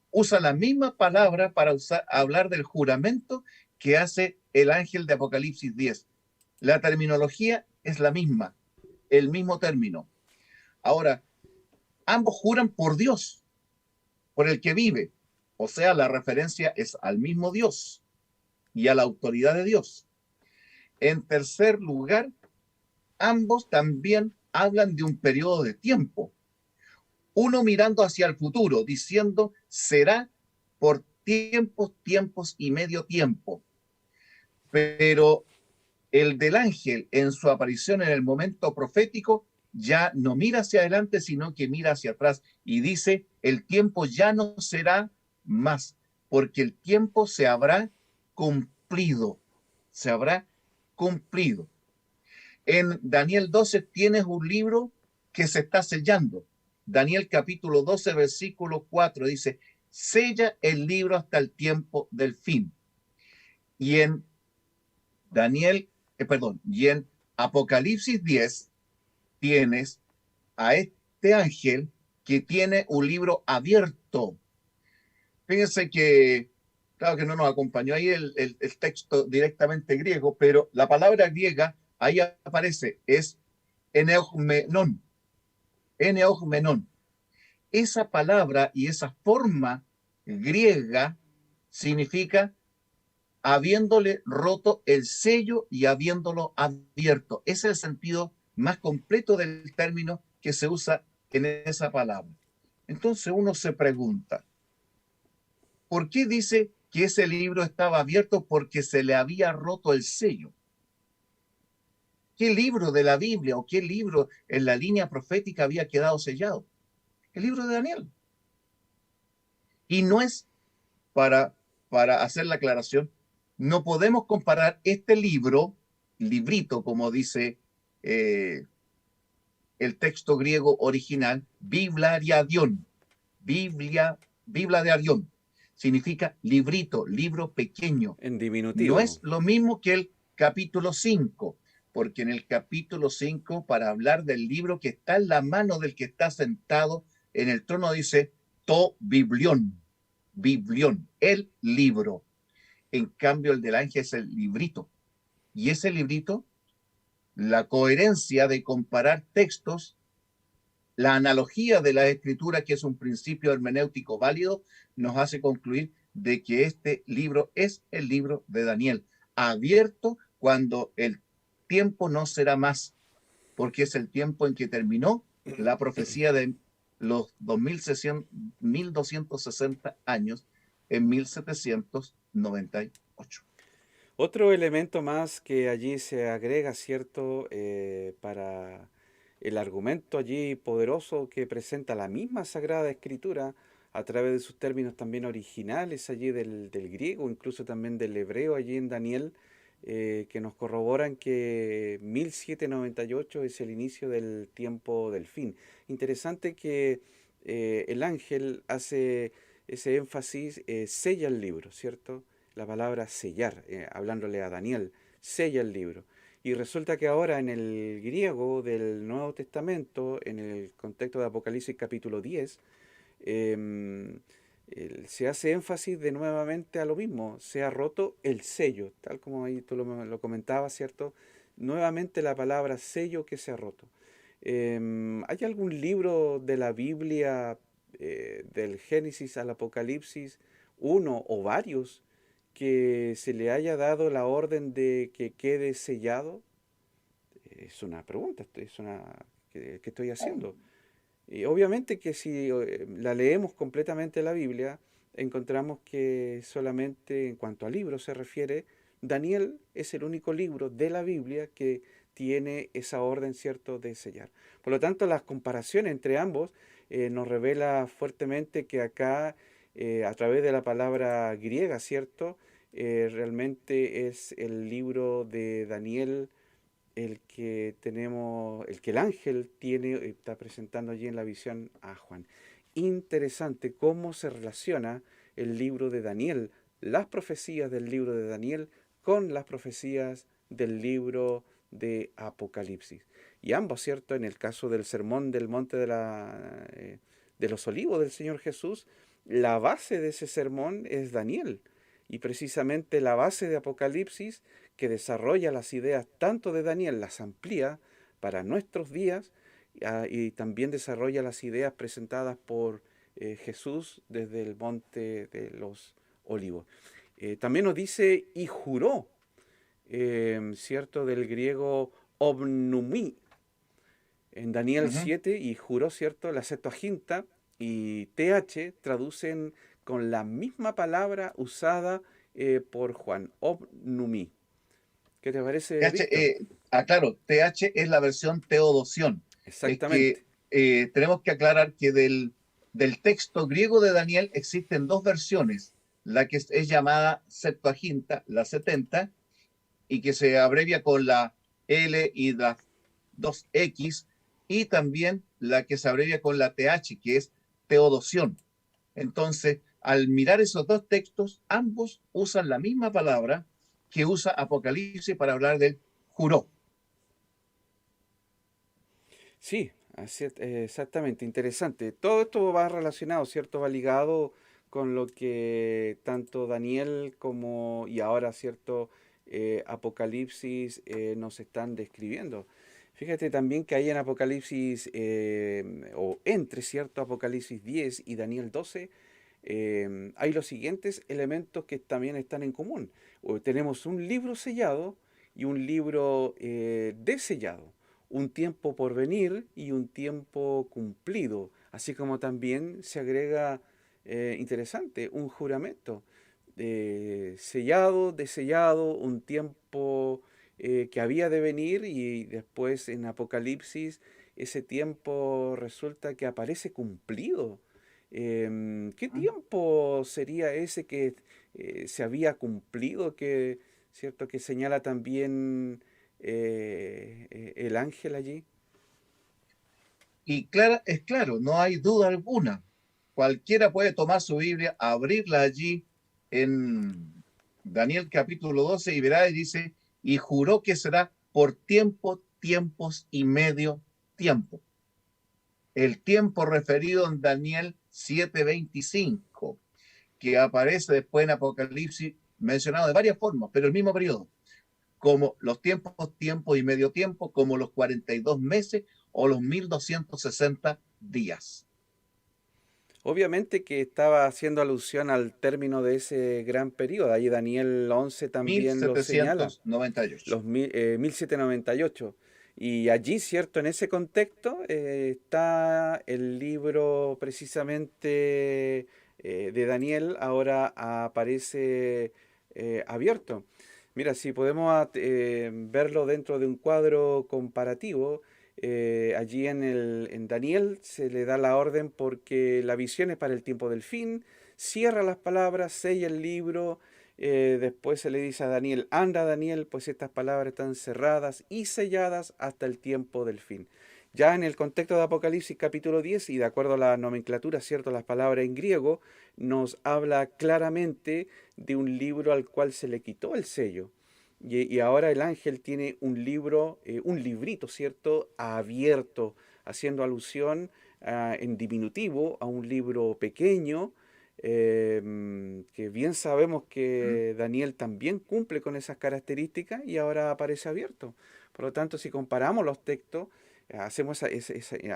S2: usa la misma palabra para hablar del juramento que hace el ángel de Apocalipsis 10. La terminología es la misma, el mismo término. Ahora, ambos juran por Dios, por el que vive. O sea, la referencia es al mismo Dios y a la autoridad de Dios. En tercer lugar, ambos también hablan de un periodo de tiempo. Uno mirando hacia el futuro, diciendo, será por tiempos, tiempos y medio tiempo. Pero el del ángel en su aparición en el momento profético ya no mira hacia adelante, sino que mira hacia atrás y dice, el tiempo ya no será más, porque el tiempo se habrá cumplido, se habrá cumplido. En Daniel 12 tienes un libro que se está sellando. Daniel capítulo 12, versículo 4 dice, sella el libro hasta el tiempo del fin. Y en y en Apocalipsis 10 tienes a este ángel que tiene un libro abierto. Fíjense que, claro que no nos acompañó ahí el texto directamente griego, pero la palabra griega ahí aparece, es eneugmenon, eneugmenon. esa palabra y esa forma griega significa habiéndole roto el sello y habiéndolo abierto. Ese es el sentido más completo del término que se usa en esa palabra. Entonces uno se pregunta, ¿por qué dice que ese libro estaba abierto? Porque se le había roto el sello. ¿Qué libro de la Biblia o qué libro en la línea profética había quedado sellado? El libro de Daniel. Y no es para hacer la aclaración, no podemos comparar este libro, librito, como dice eh, el texto griego original, Biblariadión, Biblia de Arión, significa librito, libro pequeño.
S1: En
S2: No es
S1: diminutivo.
S2: lo mismo que el capítulo 5, porque en el capítulo 5, para hablar del libro que está en la mano del que está sentado en el trono, dice to biblión, biblión, el libro. En cambio, el del ángel es el librito. Y ese librito, la coherencia de comparar textos, la analogía de la escritura, que es un principio hermenéutico válido, nos hace concluir de que este libro es el libro de Daniel, abierto cuando el tiempo no será más, porque es el tiempo en que terminó la profecía de los 1260 años en 1798.
S1: Otro elemento más que allí se agrega, ¿cierto? Para el argumento allí poderoso que presenta la misma Sagrada Escritura a través de sus términos también originales allí del griego, incluso también del hebreo allí en Daniel, que nos corroboran que 1798 es el inicio del tiempo del fin. Interesante que el ángel hace ese énfasis, sella el libro, ¿cierto? La palabra sellar, hablándole a Daniel, sella el libro. Y resulta que ahora en el griego del Nuevo Testamento, en el contexto de Apocalipsis capítulo 10, eh, se hace énfasis de nuevamente a lo mismo, se ha roto el sello, tal como ahí tú lo comentabas, ¿cierto? Nuevamente la palabra sello que se ha roto. ¿Hay algún libro de la Biblia, del Génesis al Apocalipsis, uno o varios, que se le haya dado la orden de que quede sellado? Es una pregunta, es una que estoy haciendo. Y obviamente que si la leemos completamente la Biblia, encontramos que solamente en cuanto a libros se refiere, Daniel es el único libro de la Biblia que tiene esa orden, ¿cierto?, de sellar. Por lo tanto, las comparaciones entre ambos nos revela fuertemente que acá, a través de la palabra griega, ¿cierto?, realmente es el libro de Daniel el que tenemos, el que el ángel tiene, está presentando allí en la visión a Juan. Interesante cómo se relaciona el libro de Daniel, las profecías del libro de Daniel con las profecías del libro de Apocalipsis. Y ambos, ¿cierto? En el caso del sermón del monte de los olivos del Señor Jesús, la base de ese sermón es Daniel. Y precisamente la base de Apocalipsis que desarrolla las ideas tanto de Daniel, las amplía para nuestros días y también desarrolla las ideas presentadas por Jesús desde el monte de los olivos. También nos dice y juró, ¿cierto? Del griego omnumi en Daniel
S2: Uh-huh.
S1: 7 y juró, ¿cierto? La Septuaginta y TH traducen con la misma palabra usada por Juan, omnumi. ¿Qué te parece,
S2: TH,
S1: Víctor?
S2: claro, TH es la versión Teodosión. Es que
S1: Exactamente.
S2: tenemos que aclarar que del texto griego de Daniel existen dos versiones, la que es llamada Septuaginta, la 70, y que se abrevia con la L y las dos X, y también la que se abrevia con la TH, que es Teodosión. Entonces, al mirar esos dos textos, ambos usan la misma palabra que usa Apocalipsis para hablar del juró.
S1: Sí, exactamente, interesante. Todo esto va relacionado, ¿cierto? Va ligado con lo que tanto Daniel y ahora, ¿cierto? Apocalipsis nos están describiendo. Fíjate también que hay en Apocalipsis, o entre, ¿cierto? Apocalipsis 10 y Daniel 12, hay los siguientes elementos que también están en común. Tenemos un libro sellado y un libro desellado, un tiempo por venir y un tiempo cumplido, así como también se agrega, interesante, un juramento, sellado, desellado, un tiempo que había de venir y después en Apocalipsis ese tiempo resulta que aparece cumplido. ¿Qué tiempo sería ese que se había cumplido, que, cierto, que señala también el ángel allí?
S2: Y claro, es claro, no hay duda alguna. Cualquiera puede tomar su Biblia, abrirla allí en Daniel capítulo 12 y verá y dice, y juró que será por tiempo, tiempos y medio tiempo. El tiempo referido en Daniel 7:25, que aparece después en Apocalipsis, mencionado de varias formas, pero el mismo periodo, como los tiempos, tiempo y medio tiempo, como los 42 meses o los 1260 días.
S1: Obviamente que estaba haciendo alusión al término de ese gran periodo. Ahí Daniel 11 también lo señala,
S2: 1798.
S1: los 1798. Y allí, cierto, en ese contexto está el libro precisamente de Daniel, ahora aparece abierto. Mira, si podemos verlo dentro de un cuadro comparativo, allí en Daniel se le da la orden porque la visión es para el tiempo del fin, cierra las palabras, sella el libro, después se le dice a Daniel, anda Daniel, pues estas palabras están cerradas y selladas hasta el tiempo del fin. Ya en el contexto de Apocalipsis capítulo 10 y de acuerdo a la nomenclatura, cierto, las palabras en griego, nos habla claramente de un libro al cual se le quitó el sello. Y ahora el ángel tiene un libro, un librito, ¿cierto? Abierto, haciendo alusión en diminutivo a un libro pequeño, que bien sabemos que Daniel también cumple con esas características y ahora aparece abierto. Por lo tanto, si comparamos los textos, hacemos a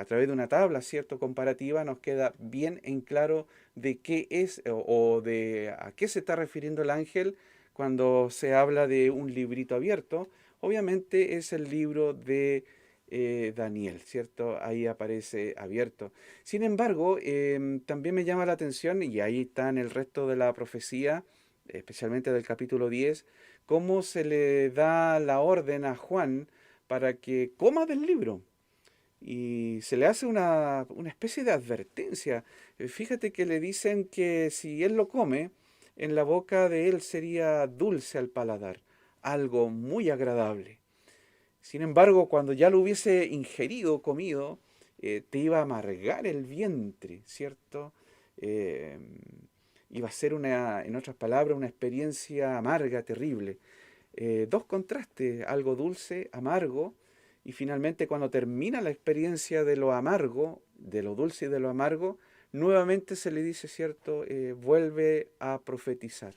S1: través de una tabla, ¿cierto? Comparativa, nos queda bien en claro de qué es o de a qué se está refiriendo el ángel cuando se habla de un librito abierto. Obviamente es el libro de Daniel, ¿cierto? Ahí aparece abierto. Sin embargo, también me llama la atención, y ahí está en el resto de la profecía, especialmente del capítulo 10, cómo se le da la orden a Juan para que coma del libro. Y se le hace una especie de advertencia. Fíjate que le dicen que si él lo come, en la boca de él sería dulce al paladar, algo muy agradable. Sin embargo, cuando ya lo hubiese ingerido, comido, te iba a amargar el vientre, ¿cierto? Eh, Iba a ser una, en otras palabras, una experiencia amarga, terrible. Dos contrastes, algo dulce, amargo, y finalmente cuando termina la experiencia de lo amargo, de lo dulce y de lo amargo, nuevamente se le dice, ¿cierto? Vuelve a profetizar.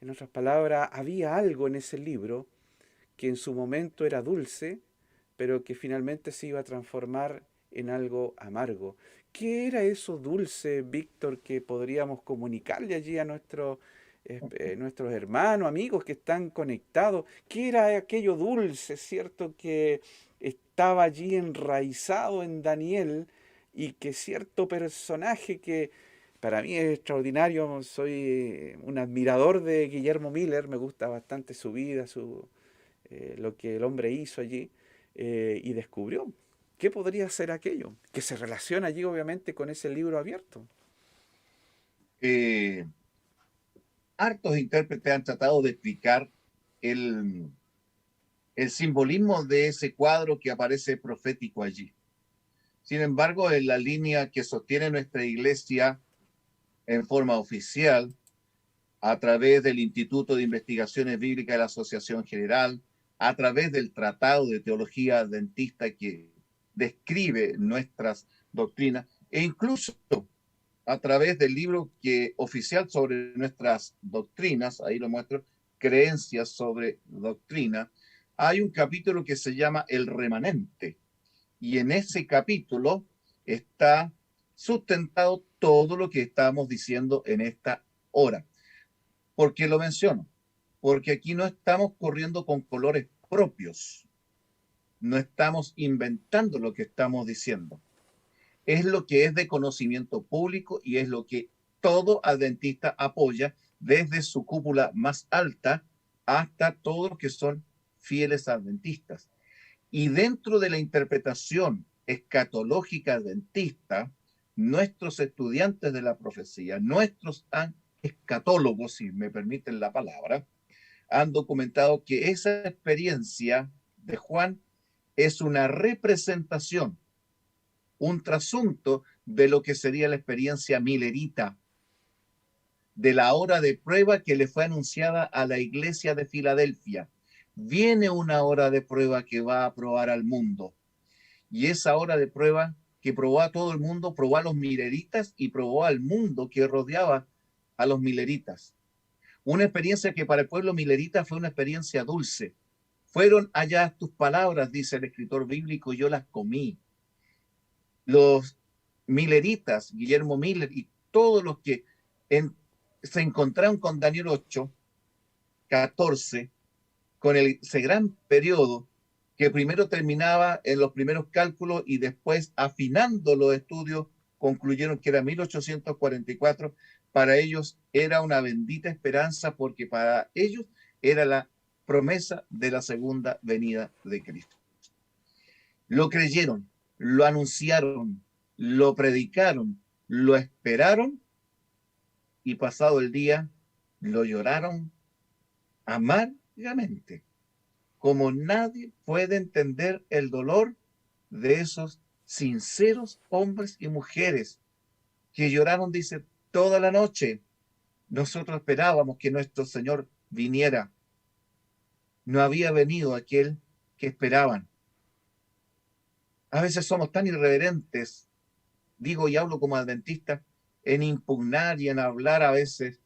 S1: En otras palabras, había algo en ese libro que en su momento era dulce, pero que finalmente se iba a transformar en algo amargo. ¿Qué era eso dulce, Víctor, que podríamos comunicarle allí a nuestros hermanos, amigos que están conectados? ¿Qué era aquello dulce, cierto, que estaba allí enraizado en Daniel y que cierto personaje que para mí es extraordinario, soy un admirador de Guillermo Miller, me gusta bastante su vida, lo que el hombre hizo allí, y descubrió qué podría ser aquello, que se relaciona allí obviamente con ese libro abierto.
S2: Eh, Hartos intérpretes han tratado de explicar el, el simbolismo de ese cuadro que aparece profético allí. Sin embargo, en la línea que sostiene nuestra iglesia en forma oficial, a través del Instituto de Investigaciones Bíblicas de la Asociación General, a través del Tratado de Teología Adventista que describe nuestras doctrinas, e incluso a través del libro que, oficial sobre nuestras doctrinas, ahí lo muestro, Creencias sobre Doctrina, hay un capítulo que se llama El Remanente. Y en ese capítulo está sustentado todo lo que estamos diciendo en esta hora. ¿Por qué lo menciono? Porque aquí no estamos corriendo con colores propios, no estamos inventando lo que estamos diciendo. Es lo que es de conocimiento público y es lo que todo adventista apoya desde su cúpula más alta hasta todos los que son fieles adventistas. Y dentro de la interpretación escatológica adventista, nuestros estudiantes de la profecía, nuestros escatólogos, si me permiten la palabra, han documentado que esa experiencia de Juan es una representación, un trasunto de lo que sería la experiencia milerita, de la hora de prueba que le fue anunciada a la iglesia de Filadelfia. Viene una hora de prueba que va a probar al mundo. Y esa hora de prueba que probó a todo el mundo, probó a los mileritas y probó al mundo que rodeaba a los mileritas. Una experiencia que para el pueblo milerita fue una experiencia dulce. Fueron allá tus palabras, dice el escritor bíblico, y yo las comí. Los mileritas, Guillermo Miller y todos los que se encontraron con Daniel 8, 14, con ese gran periodo que primero terminaba en los primeros cálculos y después afinando los estudios concluyeron que era 1844. Para ellos era una bendita esperanza porque para ellos era la promesa de la segunda venida de Cristo. Lo creyeron, lo anunciaron, lo predicaron, lo esperaron y pasado el día lo lloraron amargamente. Como nadie puede entender el dolor de esos sinceros hombres y mujeres que lloraron, dice, toda la noche. Nosotros esperábamos que nuestro Señor viniera. No había venido aquel que esperaban. A veces somos tan irreverentes, digo y hablo como adventista, en impugnar y en hablar a veces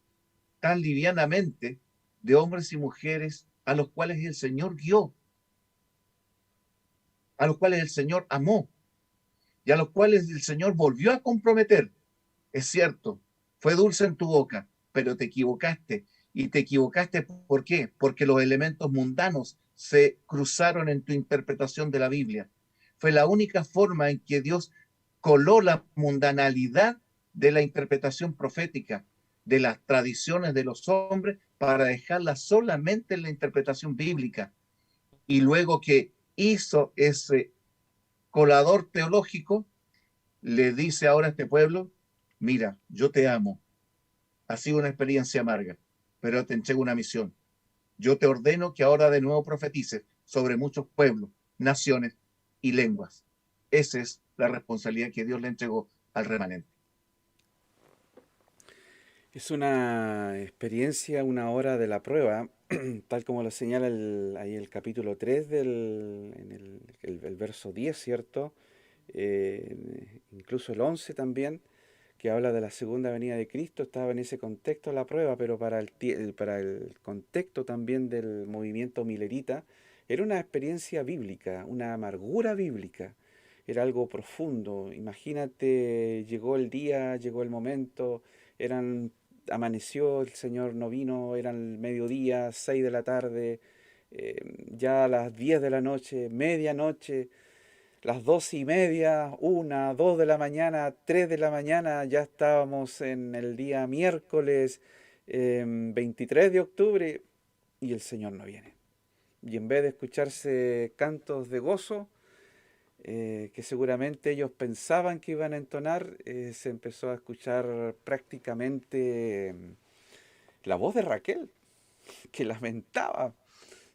S2: tan livianamente de hombres y mujeres a los cuales el Señor guió, a los cuales el Señor amó y a los cuales el Señor volvió a comprometer. Es cierto, fue dulce en tu boca, pero te equivocaste. ¿Y te equivocaste por qué? Porque los elementos mundanos se cruzaron en tu interpretación de la Biblia. Fue la única forma en que Dios coló la mundanalidad de la interpretación profética, de las tradiciones de los hombres, para dejarla solamente en la interpretación bíblica. Y luego que hizo ese colador teológico, le dice ahora a este pueblo, mira, yo te amo, ha sido una experiencia amarga, pero te entrego una misión. Yo te ordeno que ahora de nuevo profetices sobre muchos pueblos, naciones y lenguas. Esa es la responsabilidad que Dios le entregó al remanente.
S1: Es una experiencia, una hora de la prueba, tal como lo señala ahí el capítulo 3 en el verso 10, ¿cierto? Incluso el 11 también, que habla de la segunda venida de Cristo, estaba en ese contexto la prueba, pero para el contexto también del movimiento milerita, era una experiencia bíblica, una amargura bíblica, era algo profundo. Imagínate, llegó el día, llegó el momento, eran, amaneció, el Señor no vino, eran el mediodía, 6 de la tarde, ya a las 10 de la noche, medianoche, las 2:30, 1, 2 de la mañana, 3 de la mañana, ya estábamos en el día miércoles 23 de octubre y el Señor no viene. Y en vez de escucharse cantos de gozo, que seguramente ellos pensaban que iban a entonar, se empezó a escuchar prácticamente la voz de Raquel, que lamentaba,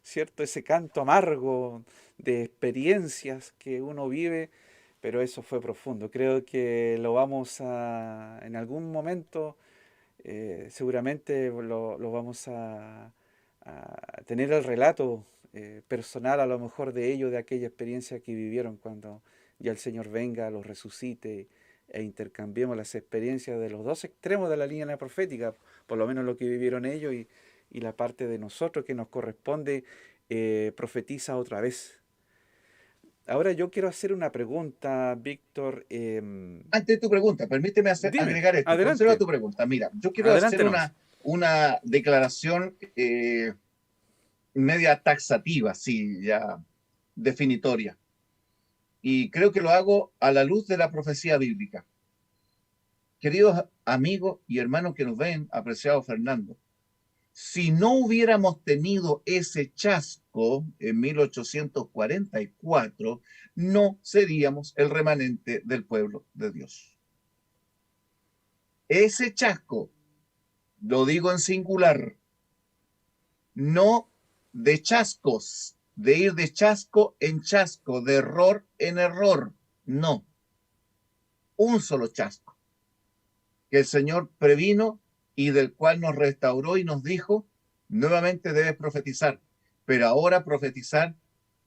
S1: ¿cierto? Ese canto amargo de experiencias que uno vive, pero eso fue profundo. Creo que lo vamos a, en algún momento, seguramente lo vamos a tener el relato personal a lo mejor de ellos, de aquella experiencia que vivieron cuando ya el Señor venga, los resucite e intercambiemos las experiencias de los dos extremos de la línea profética, por lo menos lo que vivieron ellos y la parte de nosotros que nos corresponde profetiza otra vez. Ahora yo quiero hacer una pregunta, Víctor.
S2: Antes de tu pregunta, permíteme
S1: Dime,
S2: agregar esto. Conserva
S1: adelante,
S2: tu pregunta. Mira, yo quiero hacer
S1: adelante nomás.
S2: una declaración media taxativa, sí, ya definitoria. Y creo que lo hago a la luz de la profecía bíblica. Queridos amigos y hermanos que nos ven, apreciado Fernando, si no hubiéramos tenido ese chasco en 1844, no seríamos el remanente del pueblo de Dios. Ese chasco, lo digo en singular, no de chascos, de ir de chasco en chasco, de error en error, no, un solo chasco, que el Señor previno y del cual nos restauró y nos dijo, nuevamente debes profetizar, pero ahora profetizar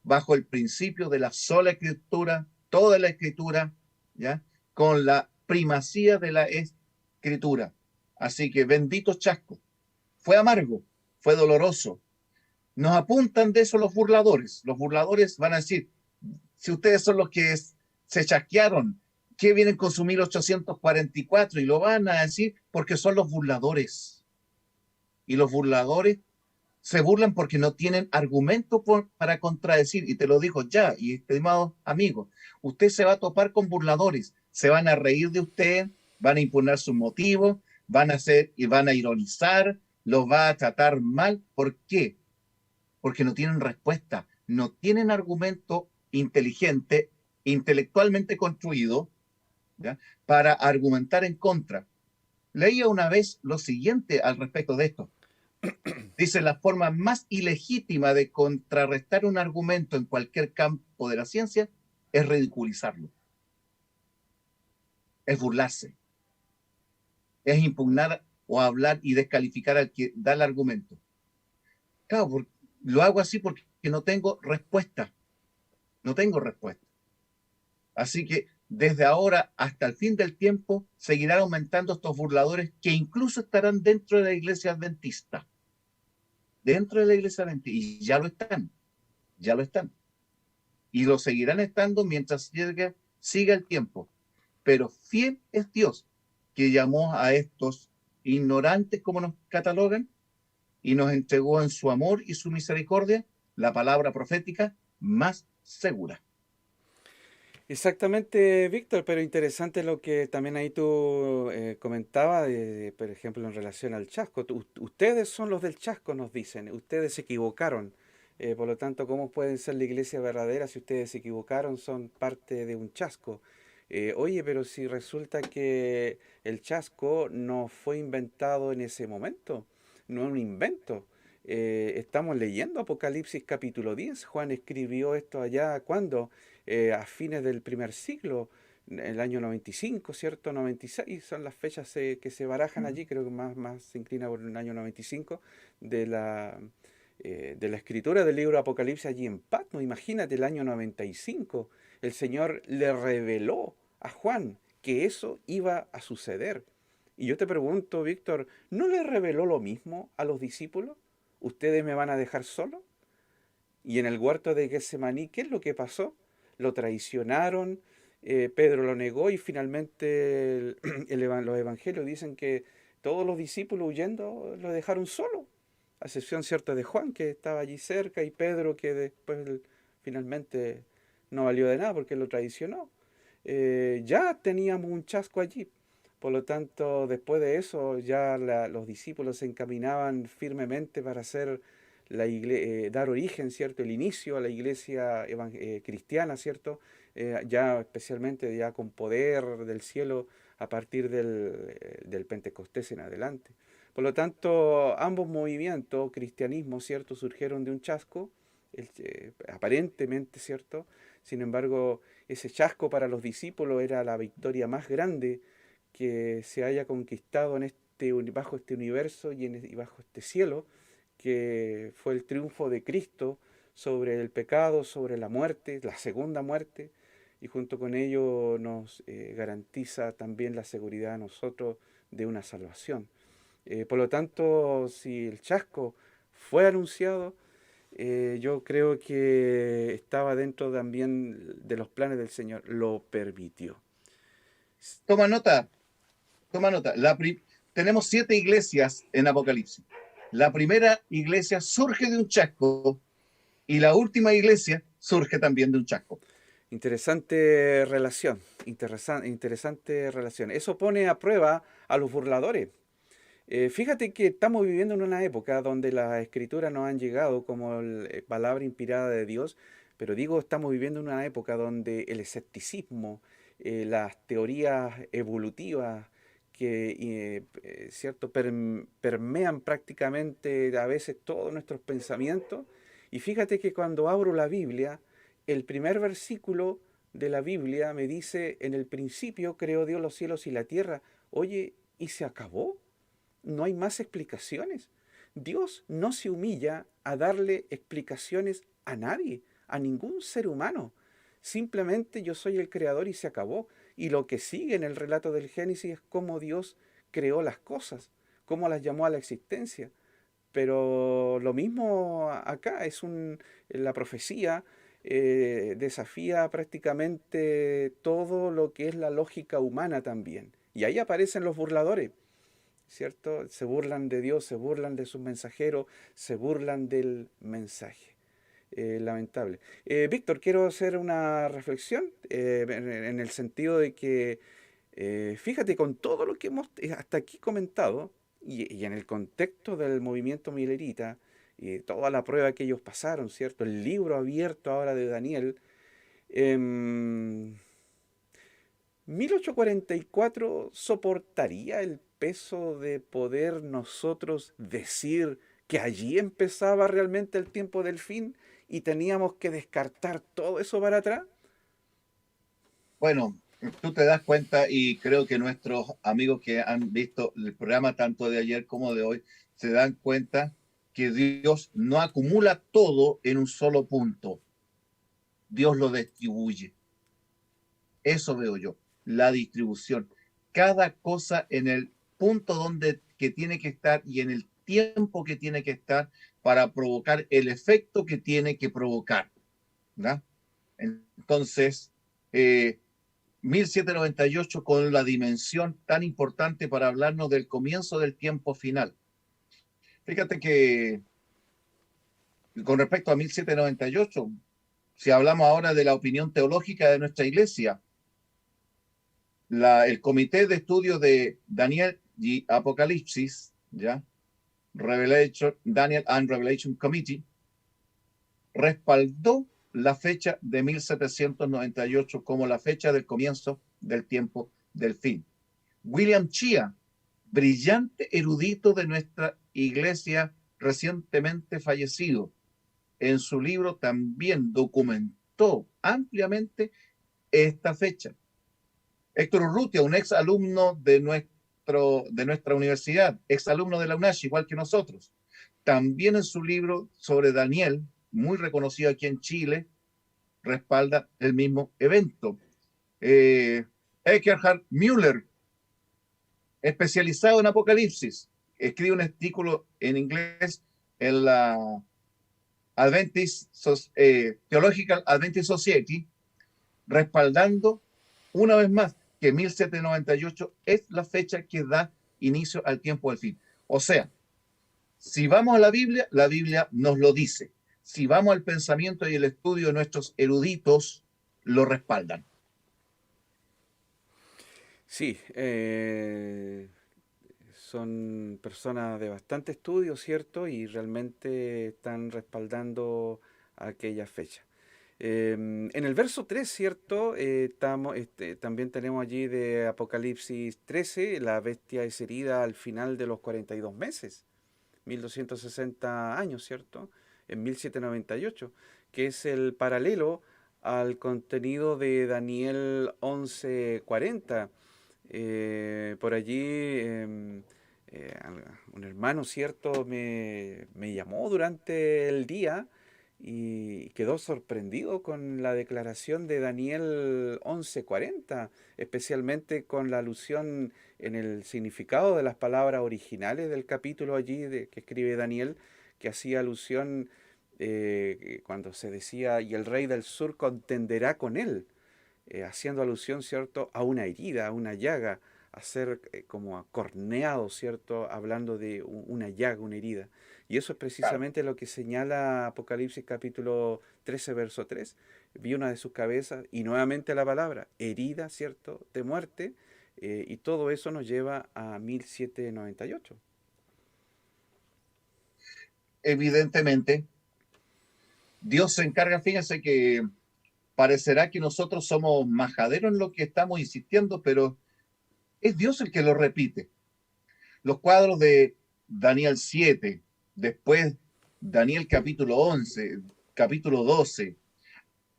S2: bajo el principio de la sola escritura, toda la escritura, ¿ya? Con la primacía de la escritura. Así que bendito chasco. Fue amargo, fue doloroso. Nos apuntan de eso los burladores. Los burladores van a decir, si ustedes son los que se chasquearon, ¿qué vienen con su 1844? Y lo van a decir porque son los burladores. Y los burladores se burlan porque no tienen argumento para contradecir. Y te lo digo ya, y estimados amigos, usted se va a topar con burladores, se van a reír de usted, van a imponer sus motivos, van a hacer y van a ironizar, los va a tratar mal. ¿Por qué? Porque no tienen respuesta, no tienen argumento inteligente, intelectualmente construido, ¿ya? Para argumentar en contra. Leía una vez lo siguiente al respecto de esto. Dice, la forma más ilegítima de contrarrestar un argumento en cualquier campo de la ciencia es ridiculizarlo, es burlarse, es impugnar o hablar y descalificar al que da el argumento. Claro, lo hago así porque no tengo respuesta, no tengo respuesta. Así que desde ahora hasta el fin del tiempo seguirán aumentando estos burladores que incluso estarán dentro de la iglesia adventista. Dentro de la iglesia adventista. Y ya lo están, ya lo están. Y lo seguirán estando mientras siga el tiempo. Pero fiel es Dios, que llamó a estos ignorantes, como nos catalogan, y nos entregó en su amor y su misericordia la palabra profética más segura.
S1: Exactamente, Víctor, pero interesante lo que también ahí tú comentabas, por ejemplo, en relación al chasco. Ustedes son los del chasco, nos dicen, ustedes se equivocaron. Por lo tanto, ¿cómo pueden ser la iglesia verdadera si ustedes se equivocaron? Son parte de un chasco. Oye, pero si resulta que el chasco no fue inventado en ese momento, no es un invento. Estamos leyendo Apocalipsis capítulo 10. Juan escribió esto allá, ¿cuándo? A fines del primer siglo, el año 95, ¿cierto? 96 son las fechas que se barajan allí, creo que más se inclina por el año 95 de la escritura del libro Apocalipsis allí en Patmos. Imagínate el año 95, el Señor le reveló a Juan que eso iba a suceder. Y yo te pregunto, Víctor, ¿no le reveló lo mismo a los discípulos? ¿Ustedes me van a dejar solo? Y en el huerto de Getsemaní, ¿qué es lo que pasó? Lo traicionaron, Pedro lo negó y finalmente los evangelios dicen que todos los discípulos huyendo lo dejaron solo, a excepción cierta de Juan que estaba allí cerca y Pedro que después finalmente no valió de nada porque lo traicionó. Ya teníamos un chasco allí. Por lo tanto, después de eso, ya los discípulos se encaminaban firmemente para hacer dar origen, ¿cierto? El inicio a la iglesia cristiana, ¿cierto? Ya especialmente ya con poder del cielo a partir del Pentecostés en adelante. Por lo tanto, ambos movimientos, cristianismo, ¿cierto?, surgieron de un chasco, aparentemente, ¿cierto? Sin embargo, ese chasco para los discípulos era la victoria más grande que se haya conquistado bajo este universo y bajo este cielo, que fue el triunfo de Cristo sobre el pecado, sobre la muerte, la segunda muerte, y junto con ello nos garantiza también la seguridad a nosotros de una salvación. Por lo tanto, si el chasco fue anunciado, yo creo que estaba dentro también de los planes del Señor, lo permitió.
S2: Toma nota, toma nota. Tenemos 7 iglesias en Apocalipsis. La primera iglesia surge de un chasco y la última iglesia surge también de un chasco.
S1: Interesante relación, interesante relación. Eso pone a prueba a los burladores. Fíjate que estamos viviendo en una época donde las escrituras nos han llegado como palabra inspirada de Dios, pero digo, estamos viviendo en una época donde el escepticismo, las teorías evolutivas que cierto, permean prácticamente a veces todos nuestros pensamientos. Y fíjate que cuando abro la Biblia, el primer versículo de la Biblia me dice, en el principio creó Dios los cielos y la tierra. Oye, ¿y se acabó? No hay más explicaciones. Dios no se humilla a darle explicaciones a nadie, a ningún ser humano. Simplemente yo soy el creador y se acabó. Y lo que sigue en el relato del Génesis es cómo Dios creó las cosas, cómo las llamó a la existencia. Pero lo mismo acá la profecía desafía prácticamente todo lo que es la lógica humana también. Y ahí aparecen los burladores. ¿Cierto? Se burlan de Dios, se burlan de sus mensajeros, se burlan del mensaje. Lamentable. Víctor, quiero hacer una reflexión en el sentido de que, fíjate, con todo lo que hemos hasta aquí comentado, y en el contexto del movimiento milerita, y toda la prueba que ellos pasaron, ¿cierto? El libro abierto ahora de Daniel, em, 1844 soportaría el peso de poder nosotros decir que allí empezaba realmente el tiempo del fin y teníamos que descartar todo eso para atrás.
S2: Bueno, tú te das cuenta y creo que nuestros amigos que han visto el programa tanto de ayer como de hoy se dan cuenta que Dios no acumula todo en un solo punto. Dios lo distribuye. Eso veo yo, la distribución. Cada cosa en el punto donde que tiene que estar y en el tiempo que tiene que estar para provocar el efecto que tiene que provocar, ¿verdad? Entonces, 1798 con la dimensión tan importante para hablarnos del comienzo del tiempo final. Fíjate que con respecto a 1798, si hablamos ahora de la opinión teológica de nuestra iglesia, el Comité de Estudios de Daniel y Apocalipsis, ¿ya? Revelation, Daniel and Revelation Committee, respaldó la fecha de 1798 como la fecha del comienzo del tiempo del fin. William Chia, brillante erudito de nuestra iglesia recientemente fallecido, en su libro también documentó ampliamente esta fecha. Héctor Urrutia, un ex alumno de nuestra universidad, ex alumno de la UNACH, igual que nosotros, también en su libro sobre Daniel, muy reconocido aquí en Chile, respalda el mismo evento. Eckhard Müller, especializado en Apocalipsis, escribe un artículo en inglés en la Theological Adventist Society, respaldando una vez más que 1798 es la fecha que da inicio al tiempo del fin. O sea, si vamos a la Biblia nos lo dice. Si vamos al pensamiento y el estudio de nuestros eruditos, lo respaldan.
S1: Sí, son personas de bastante estudio, ¿cierto? Y realmente están respaldando aquella fecha. En el verso 3, ¿cierto? También tenemos allí de Apocalipsis 13, la bestia es herida al final de los 42 meses, 1260 años, ¿cierto? En 1798, que es el paralelo al contenido de Daniel 11:40. Por allí eh, un hermano, ¿cierto?, me llamó durante el día y quedó sorprendido con la declaración de Daniel 11:40, especialmente con la alusión en el significado de las palabras originales del capítulo allí que escribe Daniel, que hacía alusión cuando se decía, y el rey del sur contenderá con él, haciendo alusión, ¿cierto?, a una herida, a una llaga, a ser como acorneado, ¿cierto?, hablando de una llaga, una herida. Y eso es
S2: Claro.
S1: precisamente lo que señala Apocalipsis capítulo 13, verso 3. Vi una de sus cabezas y nuevamente la palabra, herida, ¿cierto?, de muerte, y todo eso nos lleva a 1798.
S2: Evidentemente, Dios se encarga, fíjense que parecerá que nosotros somos majaderos en lo que estamos insistiendo, pero es Dios el que lo repite. Los cuadros de Daniel 7, después Daniel capítulo 11, capítulo 12,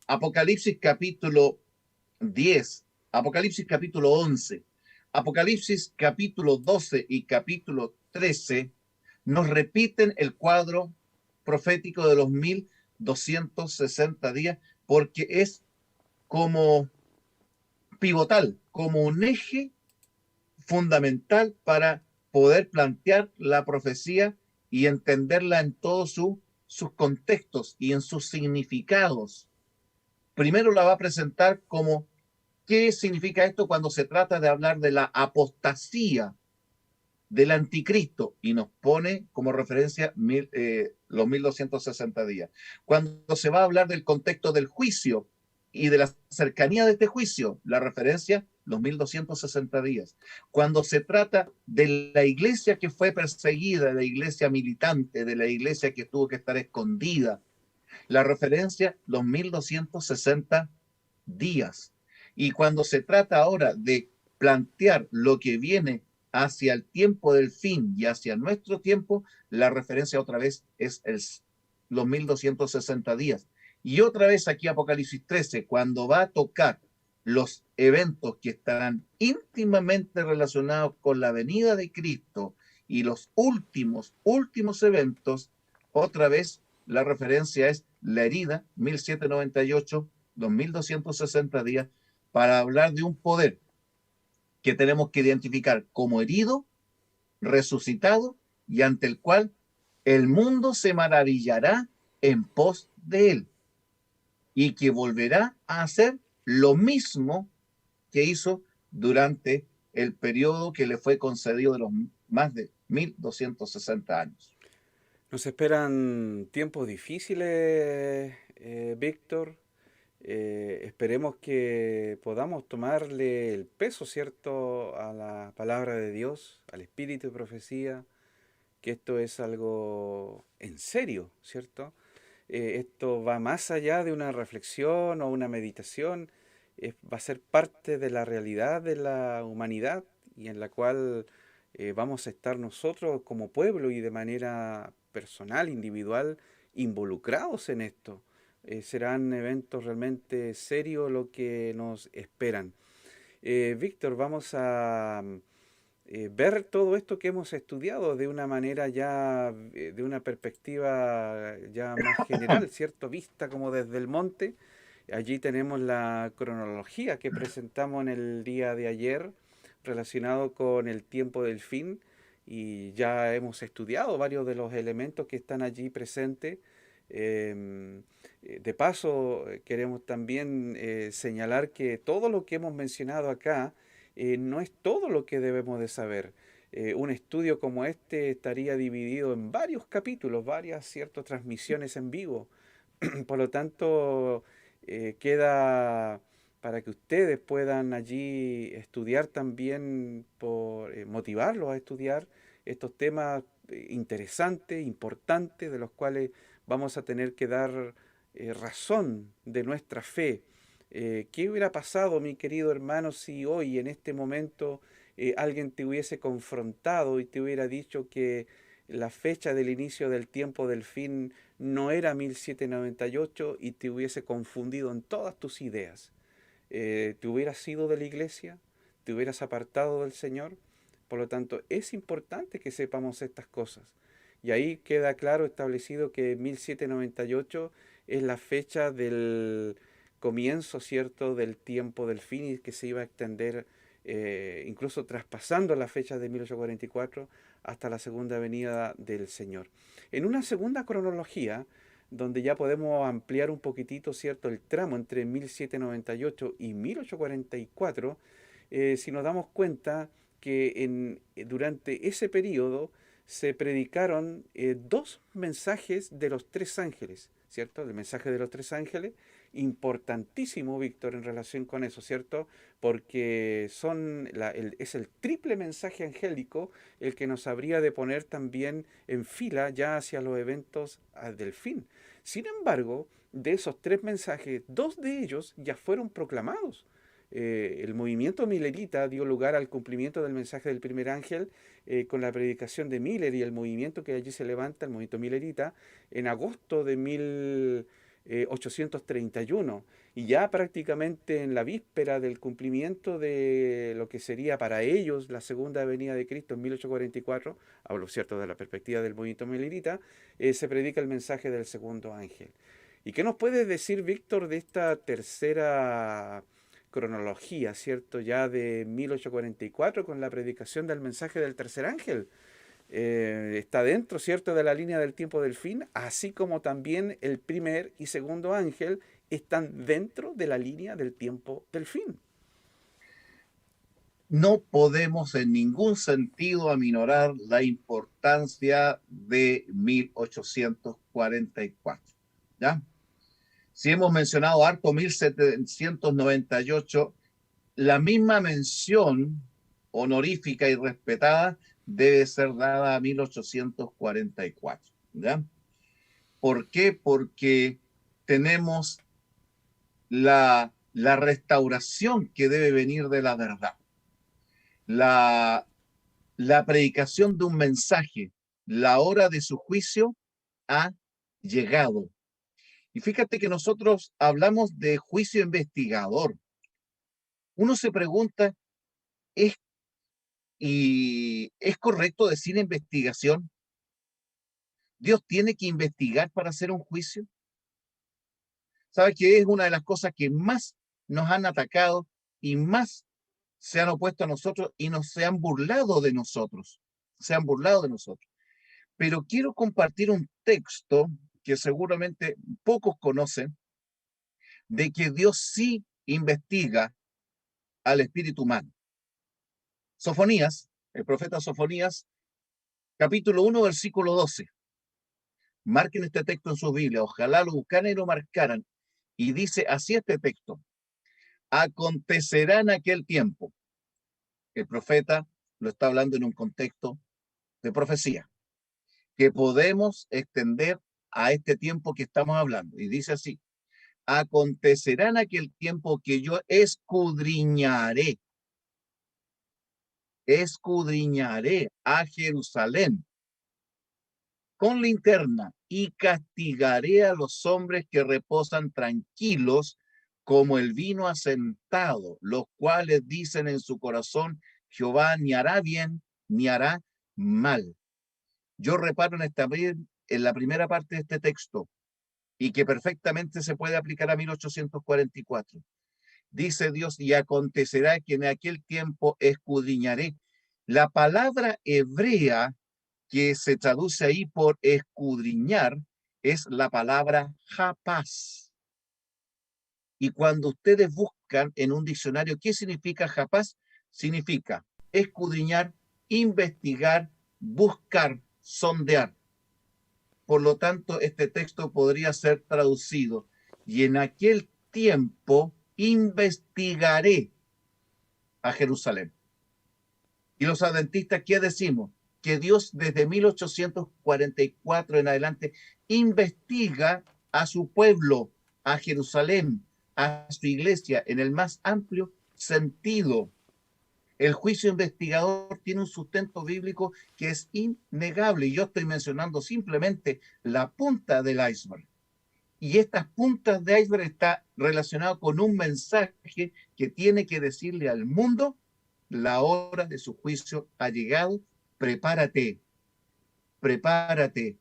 S2: Apocalipsis capítulo 10, Apocalipsis capítulo 11, Apocalipsis capítulo 12 y capítulo 13 nos repiten el cuadro profético de los 1260 días porque es como pivotal, como un eje fundamental para poder plantear la profecía y entenderla en todos sus contextos y en sus significados. Primero la va a presentar como qué significa esto cuando se trata de hablar de la apostasía del anticristo y nos pone como referencia los 1260 días. Cuando se va a hablar del contexto del juicio y de la cercanía de este juicio, la referencia los 1260 días. Cuando se trata de la iglesia que fue perseguida, de la iglesia militante, de la iglesia que tuvo que estar escondida, la referencia los 1260 días. Y cuando se trata ahora de plantear lo que viene hacia el tiempo del fin y hacia nuestro tiempo, la referencia otra vez es los 1260 días. Y otra vez aquí Apocalipsis 13, cuando va a tocar los eventos que estarán íntimamente relacionados con la venida de Cristo y los últimos eventos, otra vez la referencia es la herida, 1798, 2260 días, para hablar de un poder que tenemos que identificar como herido, resucitado y ante el cual el mundo se maravillará en pos de él y que volverá a hacer lo mismo que hizo durante el periodo que le fue concedido de los más de 1260 años.
S1: Nos esperan tiempos difíciles, Víctor. Esperemos que podamos tomarle el peso, ¿cierto?, a la palabra de Dios, al espíritu de profecía, que esto es algo en serio, ¿cierto? Esto va más allá de una reflexión o una meditación, va a ser parte de la realidad de la humanidad y en la cual vamos a estar nosotros como pueblo y de manera personal, individual, involucrados en esto. Serán eventos realmente serios lo que nos esperan. Víctor, vamos a ver todo esto que hemos estudiado de una manera ya, de una perspectiva ya más general, ¿cierto? Vista como desde el monte. Allí tenemos la cronología que presentamos en el día de ayer relacionado con el tiempo del fin y ya hemos estudiado varios de los elementos que están allí presentes. De paso, queremos también señalar que todo lo que hemos mencionado acá no es todo lo que debemos de saber. Un estudio como este estaría dividido en varios capítulos, varias ciertas transmisiones en vivo. Por lo tanto, queda para que ustedes puedan allí estudiar también, por motivarlos a estudiar estos temas interesantes, importantes, de los cuales vamos a tener que dar razón de nuestra fe. ¿Qué hubiera pasado, mi querido hermano, si hoy, en este momento, alguien te hubiese confrontado y te hubiera dicho que la fecha del inicio del tiempo del fin no era 1798 y te hubiese confundido en todas tus ideas? ¿Te hubieras ido de la iglesia? ¿Te hubieras apartado del Señor? Por lo tanto, es importante que sepamos estas cosas. Y ahí queda claro establecido que 1798 es la fecha del comienzo, ¿cierto?, del tiempo del fin y que se iba a extender incluso traspasando la fecha de 1844 hasta la segunda venida del Señor. En una segunda cronología donde ya podemos ampliar un poquitito, ¿cierto?, el tramo entre 1798 y 1844, si nos damos cuenta que durante ese periodo se predicaron dos mensajes de los tres ángeles, ¿cierto? El mensaje de los tres ángeles, importantísimo, Víctor, en relación con eso, ¿cierto? Porque es el triple mensaje angélico el que nos habría de poner también en fila ya hacia los eventos del fin. Sin embargo, de esos tres mensajes, dos de ellos ya fueron proclamados. El movimiento milerita dio lugar al cumplimiento del mensaje del primer ángel con la predicación de Miller y el movimiento que allí se levanta, el movimiento milerita, en agosto de 1831. Y ya prácticamente en la víspera del cumplimiento de lo que sería para ellos la segunda venida de Cristo en 1844, hablo cierto de la perspectiva del movimiento milerita, se predica el mensaje del segundo ángel. ¿Y qué nos puedes decir, Víctor, de esta tercera cronología, ¿cierto? Ya de 1844 con la predicación del mensaje del tercer ángel. Está dentro, ¿cierto?, de la línea del tiempo del fin, así como también el primer y segundo ángel están dentro de la línea del tiempo del fin.
S2: No podemos en ningún sentido aminorar la importancia de 1844, ¿ya? Si hemos mencionado harto 1798, la misma mención honorífica y respetada debe ser dada a 1844, ¿ya? ¿Por qué? Porque tenemos la restauración que debe venir de la verdad, la, la predicación de un mensaje, la hora de su juicio ha llegado. Y fíjate que nosotros hablamos de juicio investigador. Uno se pregunta, ¿es, ¿es correcto decir investigación? ¿Dios tiene que investigar para hacer un juicio? ¿Sabe que es una de las cosas que más nos han atacado y más se han opuesto a nosotros y se han burlado de nosotros? Se han burlado de nosotros. Pero quiero compartir un texto que seguramente pocos conocen, de que Dios sí investiga al espíritu humano. Sofonías, el profeta Sofonías, capítulo 1, versículo 12. Marquen este texto en su Biblia, ojalá lo buscaran y lo marcaran. Y dice así este texto: acontecerá en aquel tiempo. El profeta lo está hablando en un contexto de profecía, que podemos extender a este tiempo que estamos hablando. Y dice así: acontecerá en aquel tiempo que yo escudriñaré a Jerusalén con linterna y castigaré a los hombres que reposan tranquilos como el vino asentado, los cuales dicen en su corazón, Jehová ni hará bien ni hará mal. Yo reparo en la primera parte de este texto y que perfectamente se puede aplicar a 1844. Dice Dios, y acontecerá que en aquel tiempo escudriñaré. La palabra hebrea que se traduce ahí por escudriñar es la palabra japaz. Y cuando ustedes buscan en un diccionario qué significa japaz, significa escudriñar, investigar, buscar, sondear. Por lo tanto, este texto podría ser traducido: y en aquel tiempo investigaré a Jerusalén. Y los adventistas, ¿qué decimos? Que Dios desde 1844 en adelante investiga a su pueblo, a Jerusalén, a su iglesia, en el más amplio sentido. El juicio investigador tiene un sustento bíblico que es innegable, y yo estoy mencionando simplemente la punta del iceberg. Y estas puntas de iceberg está relacionado con un mensaje que tiene que decirle al mundo: la hora de su juicio ha llegado, prepárate, prepárate.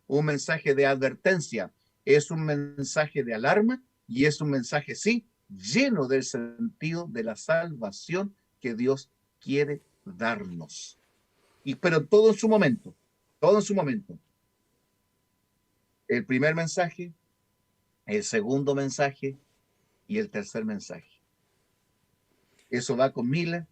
S2: Un mensaje de advertencia, es un mensaje de alarma y es un mensaje, sí, lleno del sentido de la salvación que Dios quiere darnos. Pero todo en su momento, todo en su momento. el primer mensaje, el segundo mensaje y el tercer mensaje. Eso va con Miller.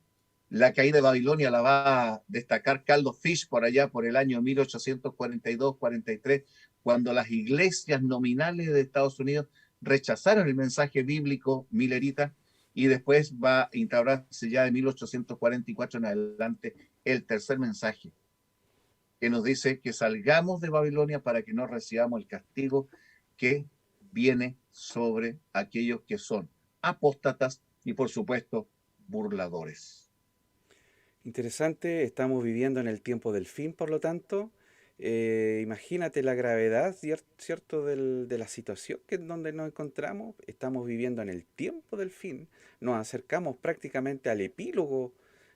S2: La caída de Babilonia la va a destacar Carlos Fish por allá por el año 1842-43, cuando las iglesias nominales de Estados Unidos rechazaron el mensaje bíblico millerita, y después va a instaurarse ya de 1844 en adelante el tercer mensaje, que nos dice que salgamos de Babilonia para que no recibamos el castigo que viene sobre aquellos que son apóstatas y, por supuesto, burladores.
S1: Interesante, estamos viviendo en el tiempo del fin, por lo tanto. Imagínate la gravedad, ¿cierto?, de la situación en donde nos encontramos. Estamos viviendo en el tiempo del fin. Nos acercamos prácticamente al epílogo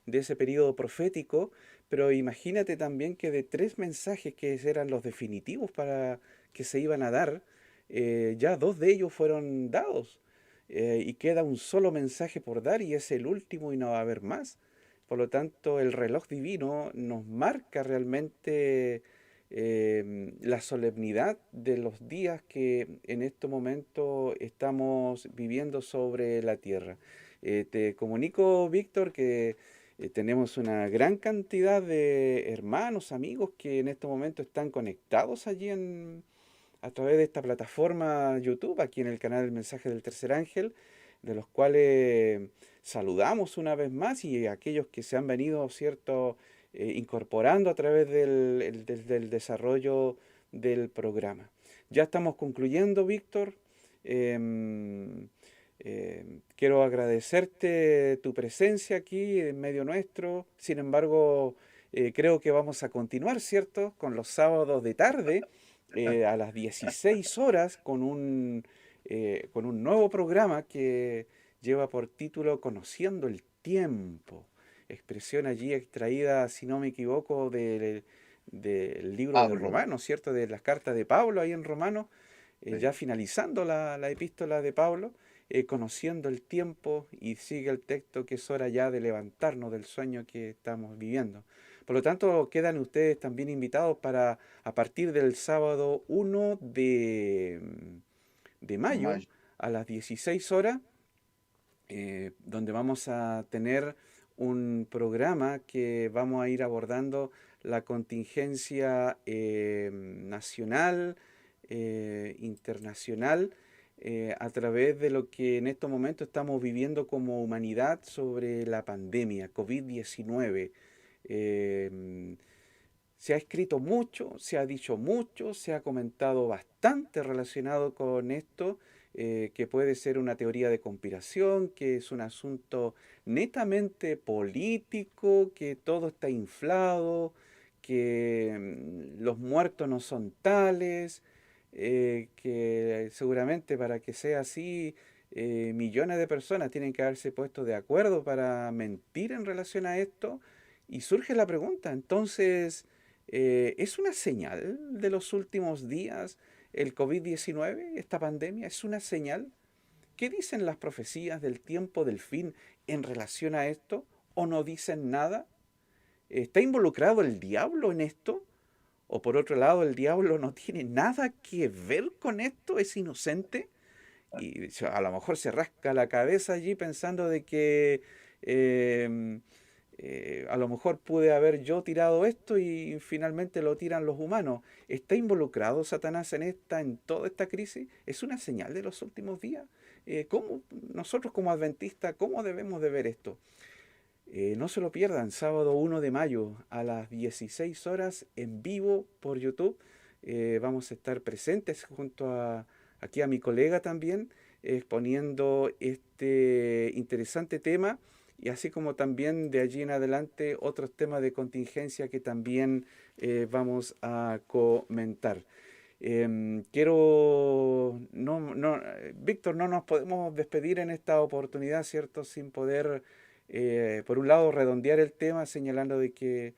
S1: de ese periodo profético, pero imagínate también que de tres mensajes que eran los definitivos para que se iban a dar, ya dos de ellos fueron dados. Y queda un solo mensaje por dar y es el último y no va a haber más. Por lo tanto, el reloj divino nos marca realmente la solemnidad de los días que en este momento estamos viviendo sobre la tierra. Te comunico, Víctor, que tenemos una gran cantidad de hermanos, amigos que en este momento están conectados allí a través de esta plataforma YouTube, aquí en el canal El Mensaje del Tercer Ángel, de los cuales saludamos una vez más y aquellos que se han venido, ¿cierto?, incorporando a través del desarrollo del programa. Ya estamos concluyendo, Víctor. Em, Quiero agradecerte tu presencia aquí en medio nuestro. Sin embargo, creo que vamos a continuar, ¿cierto?, con los sábados de tarde a las 16 horas con un nuevo programa que lleva por título Conociendo el Tiempo. Expresión allí extraída, si no me equivoco, del libro de
S2: Pablo.
S1: Romanos, ¿cierto? De las cartas de Pablo ahí en Romanos,
S2: Sí.
S1: ya finalizando la epístola de Pablo, conociendo el tiempo, y sigue el texto que es hora ya de levantarnos del sueño que estamos viviendo. Por lo tanto, quedan ustedes también invitados para, a partir del sábado 1 de mayo,
S2: May-
S1: a las 16 horas, donde vamos a tener un programa que vamos a ir abordando la contingencia nacional, internacional, a través de lo que en estos momentos estamos viviendo como humanidad sobre la pandemia COVID-19. Eh, Se ha escrito mucho, se ha dicho mucho, se ha comentado bastante relacionado con esto, que puede ser una teoría de conspiración, que es un asunto netamente político, que todo está inflado, que los muertos no son tales, que seguramente para que sea así, millones de personas tienen que haberse puesto de acuerdo para mentir en relación a esto. Y surge la pregunta, entonces, ¿es una señal de los últimos días el COVID-19, esta pandemia? ¿Es una señal? ¿Qué dicen las profecías del tiempo del fin en relación a esto? ¿O no dicen nada? ¿Está involucrado el diablo en esto? ¿O por otro lado el diablo no tiene nada que ver con esto? ¿Es inocente? Y a lo mejor se rasca la cabeza allí pensando de que eh, a lo mejor pude haber yo tirado esto y finalmente lo tiran los humanos. ¿Está involucrado Satanás en toda esta crisis? ¿Es una señal de los últimos días? ¿Cómo nosotros como adventistas, cómo debemos de ver esto? No se lo pierdan, sábado 1 de mayo a las 16 horas en vivo por YouTube. Vamos a estar presentes junto a aquí a mi colega también, exponiendo este interesante tema y así como también de allí en adelante otros temas de contingencia que también vamos a comentar. Víctor, no nos podemos despedir en esta oportunidad, ¿cierto? Sin poder, por un lado, redondear el tema señalando de que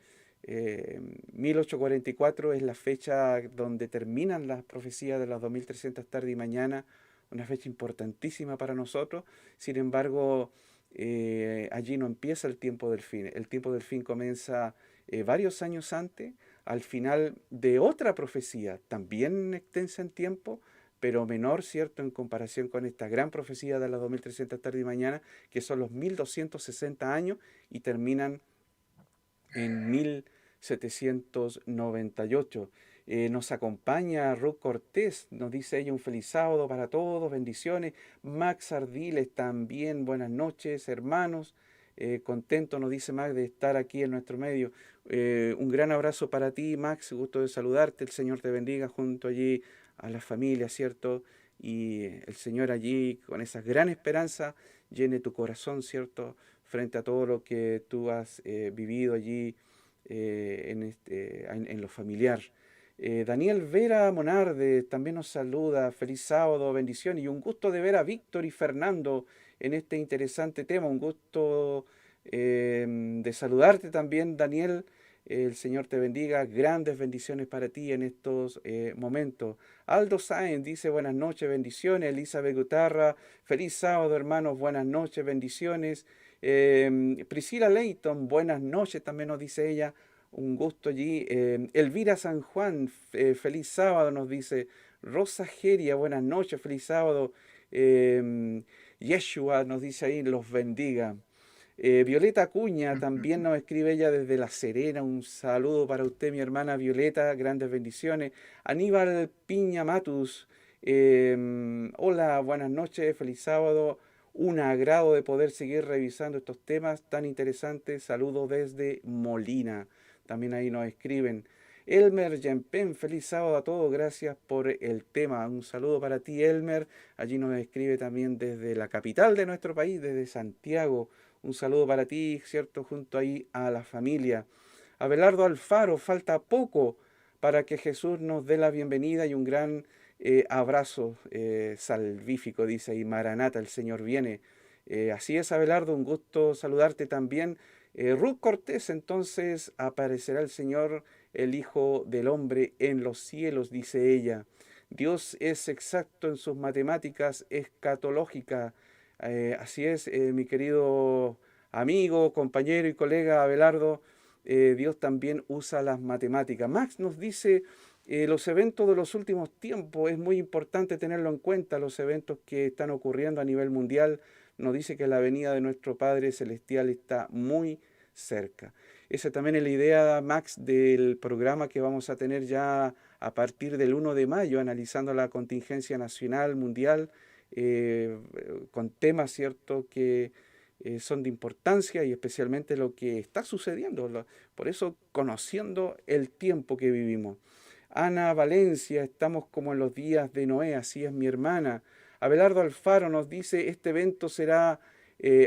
S1: 1844 es la fecha donde terminan las profecías de las 2300 tarde y mañana, una fecha importantísima para nosotros. Sin embargo, allí no empieza el tiempo del fin. El tiempo del fin comienza varios años antes, al final de otra profecía, también extensa en tiempo, pero menor, ¿cierto?, en comparación con esta gran profecía de las 2300 tarde y mañana, que son los 1260 años y terminan en 1798. Nos acompaña Ruth Cortés, nos dice ella un feliz sábado para todos, bendiciones. Max Ardiles también, buenas noches, hermanos. Contento, nos dice Max, de estar aquí en nuestro medio. Un gran abrazo para ti, Max, gusto de saludarte. El Señor te bendiga junto allí a la familia, ¿cierto? Y el Señor allí, con esa gran esperanza, llene tu corazón, ¿cierto? Frente a todo lo que tú has vivido allí en lo familiar. Daniel Vera Monarde también nos saluda, feliz sábado, bendición y un gusto de ver a Víctor y Fernando en este interesante tema, un gusto de saludarte también, Daniel. El Señor te bendiga, grandes bendiciones para ti en estos momentos. Aldo Sáenz dice buenas noches, bendiciones. Elizabeth Gutarra, feliz sábado hermanos, buenas noches, bendiciones. Priscila Leighton, buenas noches, también nos dice ella, un gusto allí. Elvira San Juan, feliz sábado, nos dice. Rosa Geria, buenas noches, feliz sábado. Yeshua nos dice ahí, los bendiga. Violeta Acuña también nos escribe ella desde La Serena. Un saludo para usted, mi hermana Violeta. Grandes bendiciones. Aníbal Piña Matus. Hola, buenas noches. Feliz sábado. Un agrado de poder seguir revisando estos temas tan interesantes. Saludos desde Molina. También ahí nos escriben. Elmer Yempen, feliz sábado a todos, gracias por el tema. Un saludo para ti, Elmer. Allí nos escribe también desde la capital de nuestro país, desde Santiago. Un saludo para ti, ¿cierto? Junto ahí a la familia. Abelardo Alfaro, falta poco para que Jesús nos dé la bienvenida y un gran abrazo salvífico, dice ahí, Maranata, el Señor viene. Así es, Abelardo, un gusto saludarte también. Ruth Cortés, entonces aparecerá el Señor, el Hijo del Hombre, en los cielos, dice ella. Dios es exacto en sus matemáticas escatológicas. Así es, mi querido amigo, compañero y colega Abelardo, Dios también usa las matemáticas. Max nos dice, los eventos de los últimos tiempos, es muy importante tenerlo en cuenta, los eventos que están ocurriendo a nivel mundial, nos dice que la venida de nuestro Padre Celestial está muy cerca. Esa también es la idea, Max, del programa que vamos a tener ya a partir del 1 de mayo, analizando la contingencia nacional, mundial, con temas, ¿cierto?, que son de importancia y especialmente lo que está sucediendo. Por eso, conociendo el tiempo que vivimos. Ana Valencia, estamos como en los días de Noé, así es mi hermana. Abelardo Alfaro nos dice, este evento será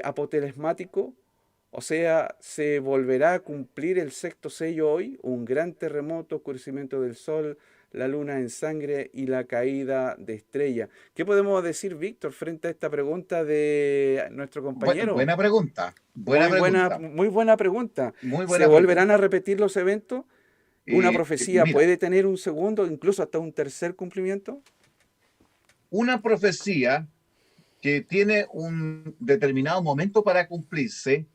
S1: apotelesmático, o sea, se volverá a cumplir el sexto sello hoy, un gran terremoto, oscurecimiento del sol, la luna en sangre y la caída de estrella. ¿Qué podemos decir, Víctor, frente a esta pregunta de nuestro compañero?
S2: Buena pregunta, buena pregunta,
S1: Muy buena pregunta.
S2: muy
S1: ¿Se
S2: buena
S1: volverán a
S2: pregunta.
S1: repetir los eventos? ¿Una profecía
S2: Mira,
S1: puede tener un segundo, incluso hasta un tercer cumplimiento?
S2: una profecía que tiene un determinado momento para cumplirse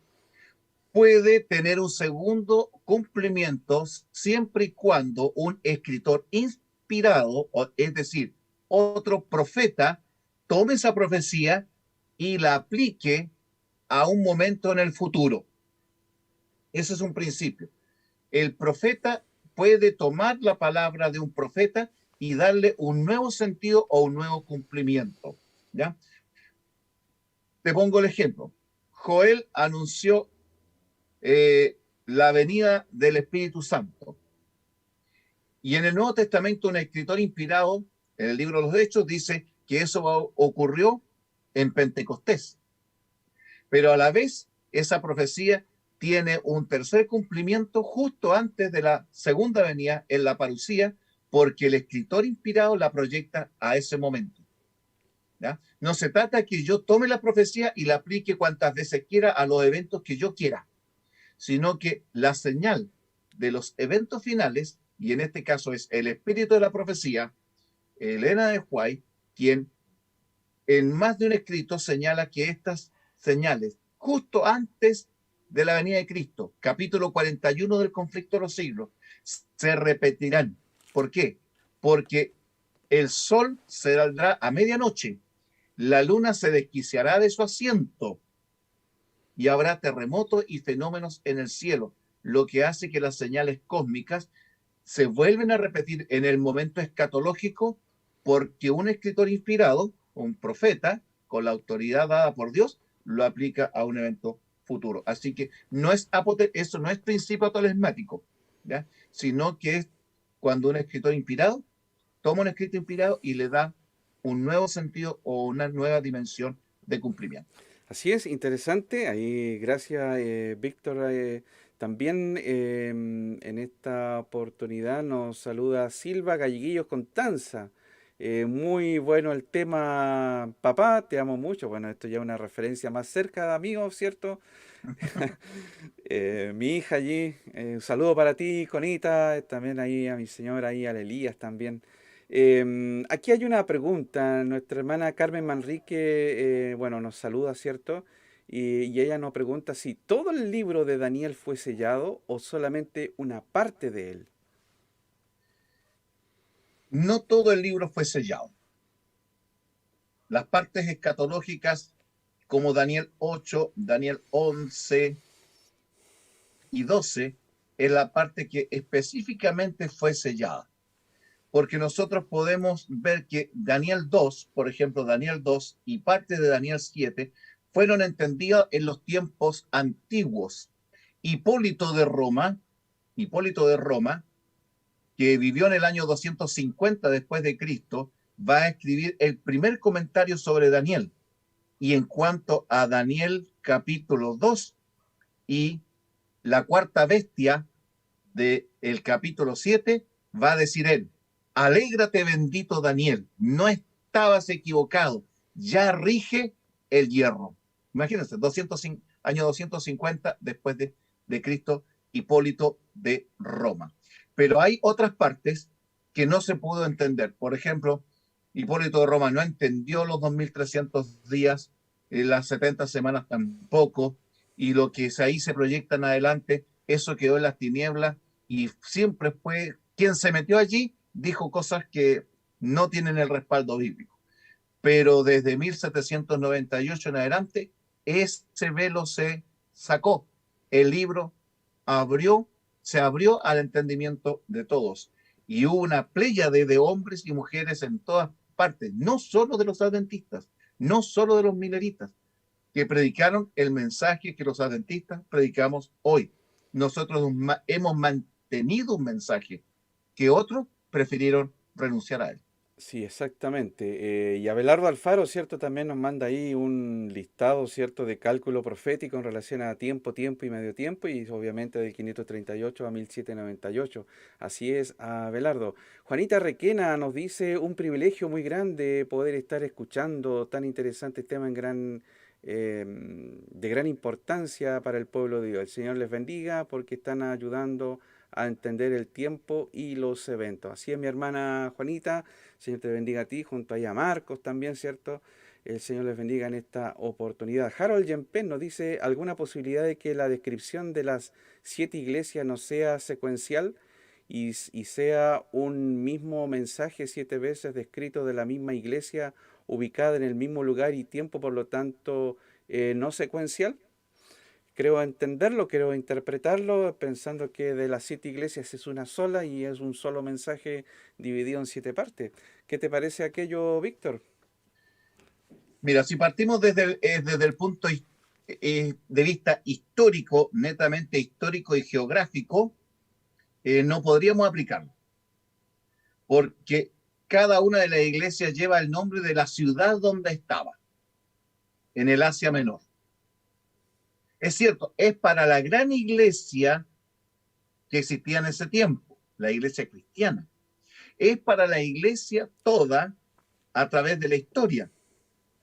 S2: puede tener un segundo cumplimiento siempre y cuando un escritor inspirado, es decir, otro profeta, tome esa profecía y la aplique a un momento en el futuro. Ese es un principio. El profeta puede tomar la palabra de un profeta y darle un nuevo sentido o un nuevo cumplimiento. ¿Ya? Te pongo el ejemplo. Joel anunció la venida del Espíritu Santo. Y en el Nuevo Testamento, un escritor inspirado en el libro de los Hechos dice que eso ocurrió en Pentecostés. Pero a la vez, esa profecía tiene un tercer cumplimiento justo antes de la segunda venida en la parucía, porque el escritor inspirado la proyecta a ese momento. ¿Ya? No se trata que yo tome la profecía y la aplique cuantas veces quiera a los eventos que yo quiera, sino que la señal de los eventos finales, y en este caso es el espíritu de la profecía, Elena de White, quien en más de un escrito señala que estas señales, justo antes de la venida de Cristo, capítulo 41 del conflicto de los siglos, se repetirán. ¿Por qué? Porque el sol se saldrá a medianoche, la luna se desquiciará de su asiento y habrá terremotos y fenómenos en el cielo, lo que hace que las señales cósmicas se vuelven a repetir en el momento escatológico porque un escritor inspirado, un profeta, con la autoridad dada por Dios, lo aplica a un evento futuro. Así que no es eso no es principio telesmático, ¿ya? Sino que es cuando un escritor inspirado toma un escrito inspirado y le da un nuevo sentido o una nueva dimensión de cumplimiento.
S1: Así es, interesante. Ahí, gracias, Víctor. También en esta oportunidad nos saluda Silva Galleguillos Constanza. Muy bueno el tema, papá, te amo mucho. Bueno, esto ya es una referencia más cerca de amigos, ¿cierto? Mi hija allí, un saludo para ti, Conita, también ahí a mi señora, ahí al Elías también. Aquí hay una pregunta, nuestra hermana Carmen Manrique, bueno, nos saluda, ¿cierto? Y ella nos pregunta si todo el libro de Daniel fue sellado o solamente una parte de él.
S2: No todo el libro fue sellado. Las partes escatológicas, como Daniel 8, Daniel 11 y 12, es la parte que específicamente fue sellada. Porque nosotros podemos ver que Daniel 2, por ejemplo, Daniel 2 y parte de Daniel 7, fueron entendidas en los tiempos antiguos. Hipólito de Roma, que vivió en el año 250 después de Cristo, va a escribir el primer comentario sobre Daniel. Y en cuanto a Daniel capítulo 2 y la cuarta bestia del capítulo 7, va a decir él: alégrate, bendito Daniel, no estabas equivocado, ya rige el hierro. Imagínense, año 250 después de Cristo, Hipólito de Roma. Pero hay otras partes que no se pudo entender. Por ejemplo, Hipólito de Roma no entendió los 2300 días, las 70 semanas tampoco, y lo que ahí se proyecta en adelante, eso quedó en las tinieblas, y siempre fue quien se metió allí, dijo cosas que no tienen el respaldo bíblico. Pero desde 1798 en adelante, ese velo se sacó. El libro se abrió al entendimiento de todos. Y hubo una pléyade de hombres y mujeres en todas partes, no solo de los adventistas, no solo de los mileritas, que predicaron el mensaje que los adventistas predicamos hoy. Nosotros hemos mantenido un mensaje que otros prefirieron renunciar a él.
S1: Sí, exactamente. Y Abelardo Alfaro, ¿cierto? También nos manda ahí un listado, ¿cierto? De cálculo profético en relación a tiempo, tiempo y medio tiempo, y obviamente del 538 a 1798. Así es, Abelardo. Juanita Requena nos dice un privilegio muy grande poder estar escuchando tan interesante tema de gran importancia para el pueblo de Dios. El Señor les bendiga porque están ayudando a entender el tiempo y los eventos. Así es, mi hermana Juanita. Señor te bendiga a ti, junto ahí a Marcos también, ¿cierto? El Señor les bendiga en esta oportunidad. Harold Yempen nos dice, ¿alguna posibilidad de que la descripción de las 7 iglesias no sea secuencial y sea un mismo mensaje 7 veces descrito de la misma iglesia ubicada en el mismo lugar y tiempo, por lo tanto, no secuencial? Creo entenderlo, creo interpretarlo, pensando que de las 7 iglesias es una sola y es un solo mensaje dividido en 7 partes. ¿Qué te parece aquello, Víctor?
S2: Mira, si partimos desde el punto de vista histórico, netamente histórico y geográfico, no podríamos aplicarlo, porque cada una de las iglesias lleva el nombre de la ciudad donde estaba, en el Asia Menor. Es cierto, es para la gran iglesia que existía en ese tiempo, la iglesia cristiana. Es para la iglesia toda a través de la historia,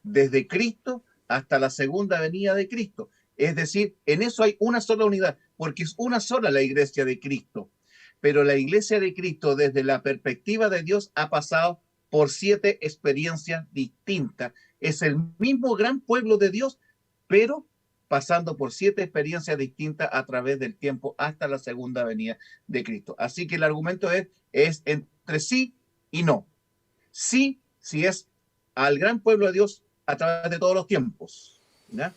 S2: desde Cristo hasta la segunda venida de Cristo. Es decir, en eso hay una sola unidad, porque es una sola la iglesia de Cristo. Pero la iglesia de Cristo, desde la perspectiva de Dios, ha pasado por 7 experiencias distintas. Es el mismo gran pueblo de Dios, pero pasando por 7 experiencias distintas a través del tiempo hasta la segunda venida de Cristo. Así que el argumento es entre sí y no. Sí, sí es al gran pueblo de Dios a través de todos los tiempos, ¿ya?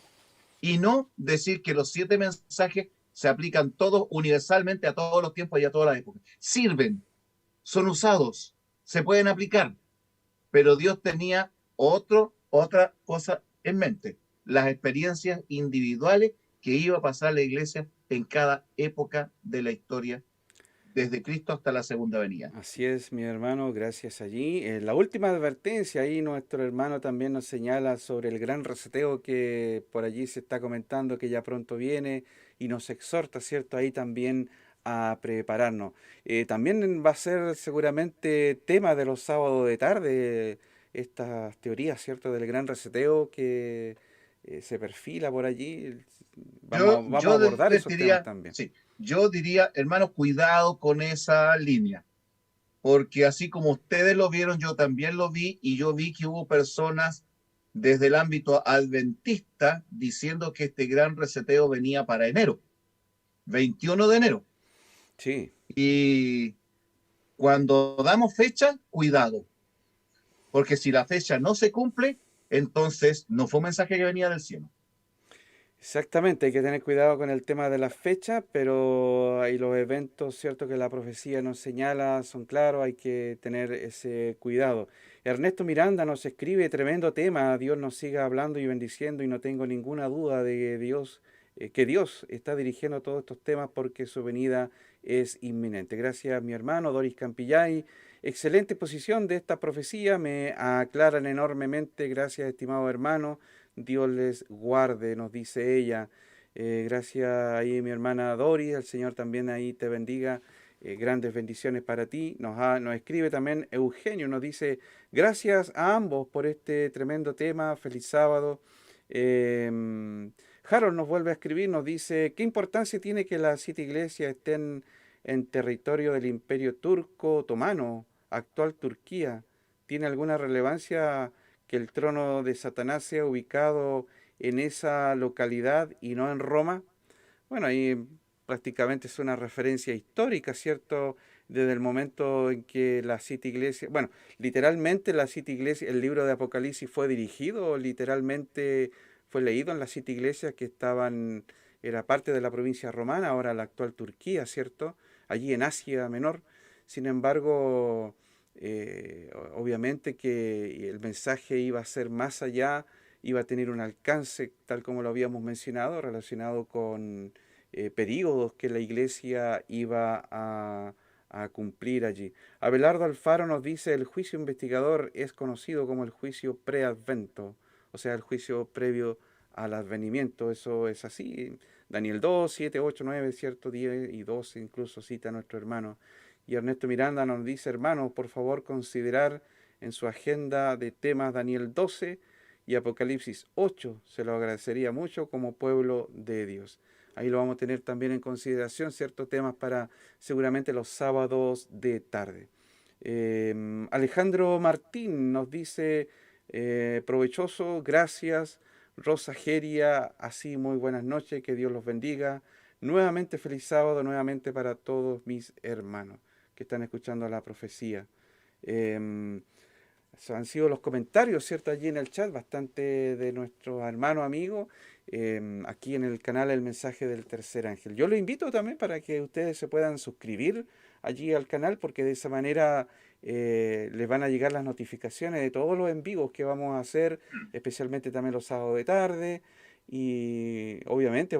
S2: Y no decir que los 7 mensajes se aplican todos universalmente a todos los tiempos y a todas las épocas. Sirven, son usados, se pueden aplicar, pero Dios tenía otra cosa en mente, las experiencias individuales que iba a pasar la iglesia en cada época de la historia, desde Cristo hasta la segunda venida.
S1: Así es, mi hermano, gracias allí. La última advertencia, ahí nuestro hermano también nos señala sobre el gran reseteo que por allí se está comentando que ya pronto viene y nos exhorta, ¿cierto? Ahí también a prepararnos. También va a ser seguramente tema de los sábados de tarde estas teorías, ¿cierto? Del gran reseteo que se perfila por allí. Vamos a
S2: Yo
S1: abordar
S2: les
S1: esos temas
S2: diría,
S1: también.
S2: sí, yo diría, hermanos, cuidado con esa línea, porque así como ustedes lo vieron, yo también lo vi y yo vi que hubo personas desde el ámbito adventista diciendo que este gran reseteo venía para enero, 21 de enero.
S1: Sí.
S2: Y cuando damos fecha, cuidado, porque si la fecha no se cumple, entonces no fue un mensaje que venía del cielo.
S1: Exactamente, hay que tener cuidado con el tema de las fechas, pero hay los eventos, cierto, que la profecía nos señala, son claros, hay que tener ese cuidado. Ernesto Miranda nos escribe, tremendo tema, Dios nos siga hablando y bendiciendo y no tengo ninguna duda de que Dios está dirigiendo todos estos temas porque su venida es inminente. Gracias, mi hermano Doris Campillay. Excelente exposición de esta profecía, me aclaran enormemente, gracias, estimado hermano. Dios les guarde, nos dice ella. Gracias ahí mi hermana Doris, el Señor también ahí te bendiga. Grandes bendiciones para ti. Nos escribe también Eugenio, nos dice, gracias a ambos por este tremendo tema, feliz sábado. Harold nos vuelve a escribir, nos dice, ¿qué importancia tiene que las 7 iglesias estén en territorio del Imperio Turco Otomano, actual Turquía? ¿Tiene alguna relevancia que el trono de Satanás sea ubicado en esa localidad y no en Roma? Bueno, ahí prácticamente es una referencia histórica, ¿cierto? Desde el momento en que las 7 iglesias, bueno, literalmente las 7 iglesias, el libro de Apocalipsis fue dirigido, literalmente fue leído en las 7 iglesias que estaban, era parte de la provincia romana, ahora la actual Turquía, ¿cierto? Allí en Asia Menor. Sin embargo, obviamente que el mensaje iba a ser más allá, iba a tener un alcance, tal como lo habíamos mencionado, relacionado con períodos que la iglesia iba a cumplir allí. Abelardo Alfaro nos dice, el juicio investigador es conocido como el juicio preadvento, o sea, el juicio previo al advenimiento, eso es así. Daniel 2, 7, 8, 9, cierto, 10 y 12 incluso cita nuestro hermano. Y Ernesto Miranda nos dice, hermano, por favor considerar en su agenda de temas Daniel 12 y Apocalipsis 8. Se lo agradecería mucho como pueblo de Dios. Ahí lo vamos a tener también en consideración, ciertos temas para seguramente los sábados de tarde. Alejandro Martín nos dice, provechoso, gracias. Rosa Geria, así muy buenas noches, que Dios los bendiga. Nuevamente feliz sábado, nuevamente para todos mis hermanos que están escuchando la profecía. Eh, Han sido los comentarios, ¿cierto? Allí en el chat, bastante de nuestros hermanos amigos, aquí en el canal El Mensaje del Tercer Ángel. Yo los invito también para que ustedes se puedan suscribir allí al canal, porque de esa manera les van a llegar las notificaciones de todos los en vivos que vamos a hacer, especialmente también los sábados de tarde. Y obviamente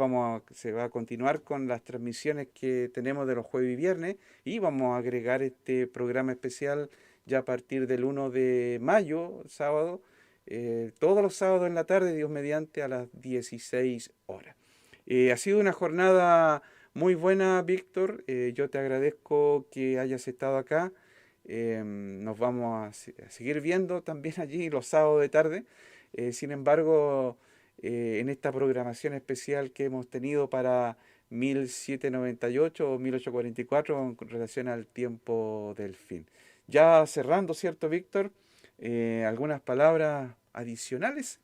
S1: se va a continuar con las transmisiones que tenemos de los jueves y viernes y vamos a agregar este programa especial ya a partir del 1 de mayo, sábado, todos los sábados en la tarde, Dios mediante, a las 16 horas. Ha sido una jornada muy buena, Víctor. Yo te agradezco que hayas estado acá. Nos vamos a seguir viendo también allí los sábados de tarde. Sin embargo, en esta programación especial que hemos tenido para 1798 o 1844 con relación al tiempo del fin. Ya cerrando, ¿cierto, Víctor? Algunas palabras adicionales.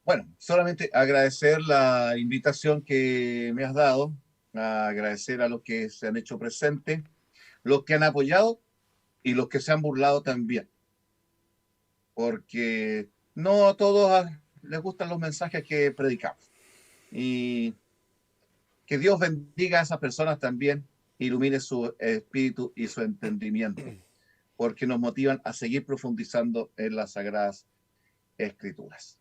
S2: Bueno, solamente agradecer la invitación que me has dado, agradecer a los que se han hecho presentes, los que han apoyado y los que se han burlado también, porque no a todos les gustan los mensajes que predicamos. Y que Dios bendiga a esas personas también, ilumine su espíritu y su entendimiento, porque nos motivan a seguir profundizando en las sagradas escrituras.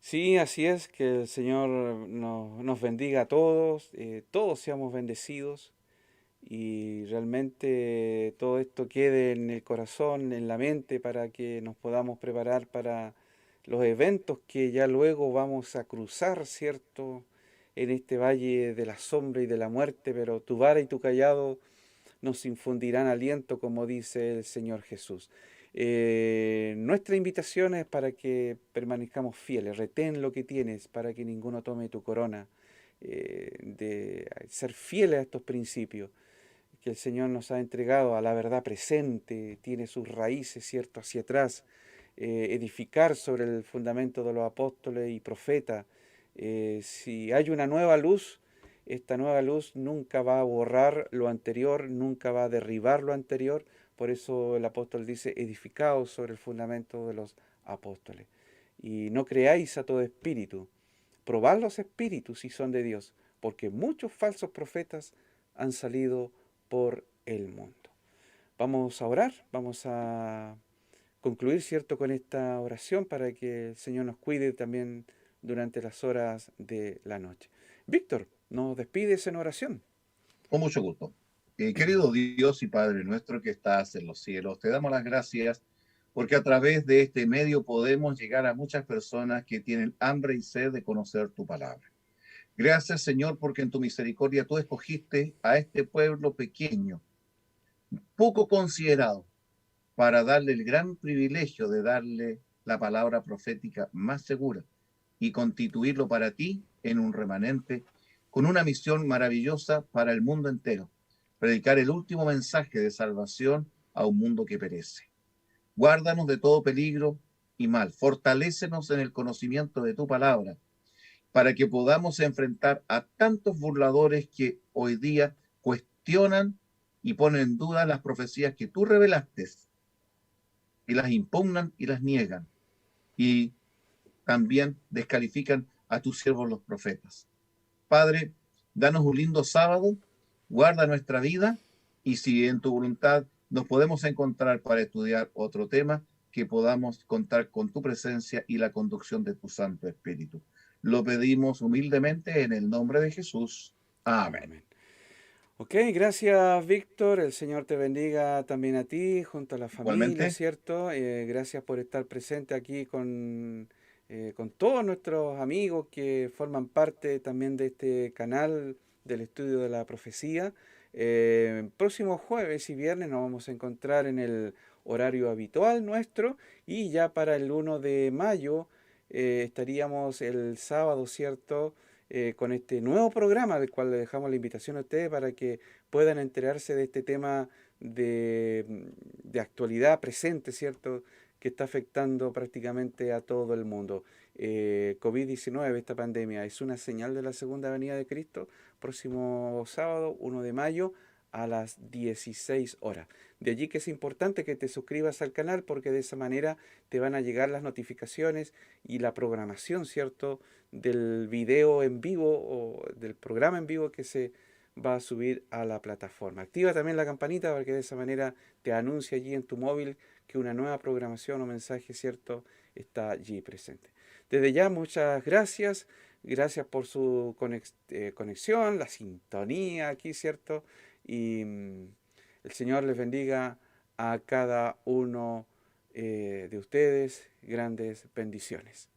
S1: Sí, así es, que el Señor nos bendiga a todos, todos seamos bendecidos y realmente todo esto quede en el corazón, en la mente, para que nos podamos preparar para los eventos que ya luego vamos a cruzar, ¿cierto? En este valle de la sombra y de la muerte, pero tu vara y tu callado nos infundirán aliento, como dice el Señor Jesús. Nuestra invitación es para que permanezcamos fieles, retén lo que tienes para que ninguno tome tu corona, de ser fieles a estos principios que el Señor nos ha entregado, a la verdad presente, tiene sus raíces, ¿cierto?, hacia atrás, edificar sobre el fundamento de los apóstoles y profetas. Si hay una nueva luz, esta nueva luz nunca va a borrar lo anterior, nunca va a derribar lo anterior. Por eso el apóstol dice, edificaos sobre el fundamento de los apóstoles. Y no creáis a todo espíritu. Probad los espíritus si son de Dios, porque muchos falsos profetas han salido por el mundo. Vamos a orar, vamos a concluir, ¿cierto?, con esta oración para que el Señor nos cuide también durante las horas de la noche. Víctor, nos despides en oración.
S2: Con mucho gusto. Querido Dios y Padre nuestro que estás en los cielos, te damos las gracias porque a través de este medio podemos llegar a muchas personas que tienen hambre y sed de conocer tu palabra. Gracias, Señor, porque en tu misericordia tú escogiste a este pueblo pequeño, poco considerado, para darle el gran privilegio de darle la palabra profética más segura y constituirlo para ti en un remanente con una misión maravillosa para el mundo entero, predicar el último mensaje de salvación a un mundo que perece. Guárdanos de todo peligro y mal, fortalécenos en el conocimiento de tu palabra, para que podamos enfrentar a tantos burladores que hoy día cuestionan y ponen en duda las profecías que tú revelaste y las impugnan y las niegan y también descalifican a tus siervos los profetas. Padre, danos un lindo sábado, guarda nuestra vida y si en tu voluntad nos podemos encontrar para estudiar otro tema, que podamos contar con tu presencia y la conducción de tu Santo Espíritu. Lo pedimos humildemente en el nombre de Jesús. Amén.
S1: Amén. Ok, gracias Víctor, el Señor te bendiga también a ti, junto a la familia,
S2: Igualmente,
S1: ¿cierto? Gracias por estar presente aquí con todos nuestros amigos que forman parte también de este canal del estudio de la profecía. Próximo jueves y viernes nos vamos a encontrar en el horario habitual nuestro y ya para el 1 de mayo estaríamos el sábado, ¿cierto? Con este nuevo programa, del cual le dejamos la invitación a ustedes para que puedan enterarse de este tema de actualidad presente, ¿cierto? Que está afectando prácticamente a todo el mundo. COVID-19, esta pandemia, es una señal de la segunda venida de Cristo, próximo sábado, 1 de mayo, a las 16 horas. De allí que es importante que te suscribas al canal porque de esa manera te van a llegar las notificaciones y la programación, ¿cierto?, del video en vivo o del programa en vivo que se va a subir a la plataforma. Activa también la campanita para que de esa manera te anuncie allí en tu móvil que una nueva programación o mensaje, ¿cierto?, está allí presente. Desde ya, muchas gracias. Gracias por su conexión, la sintonía aquí, ¿cierto? Y el Señor les bendiga a cada uno de ustedes. Grandes bendiciones.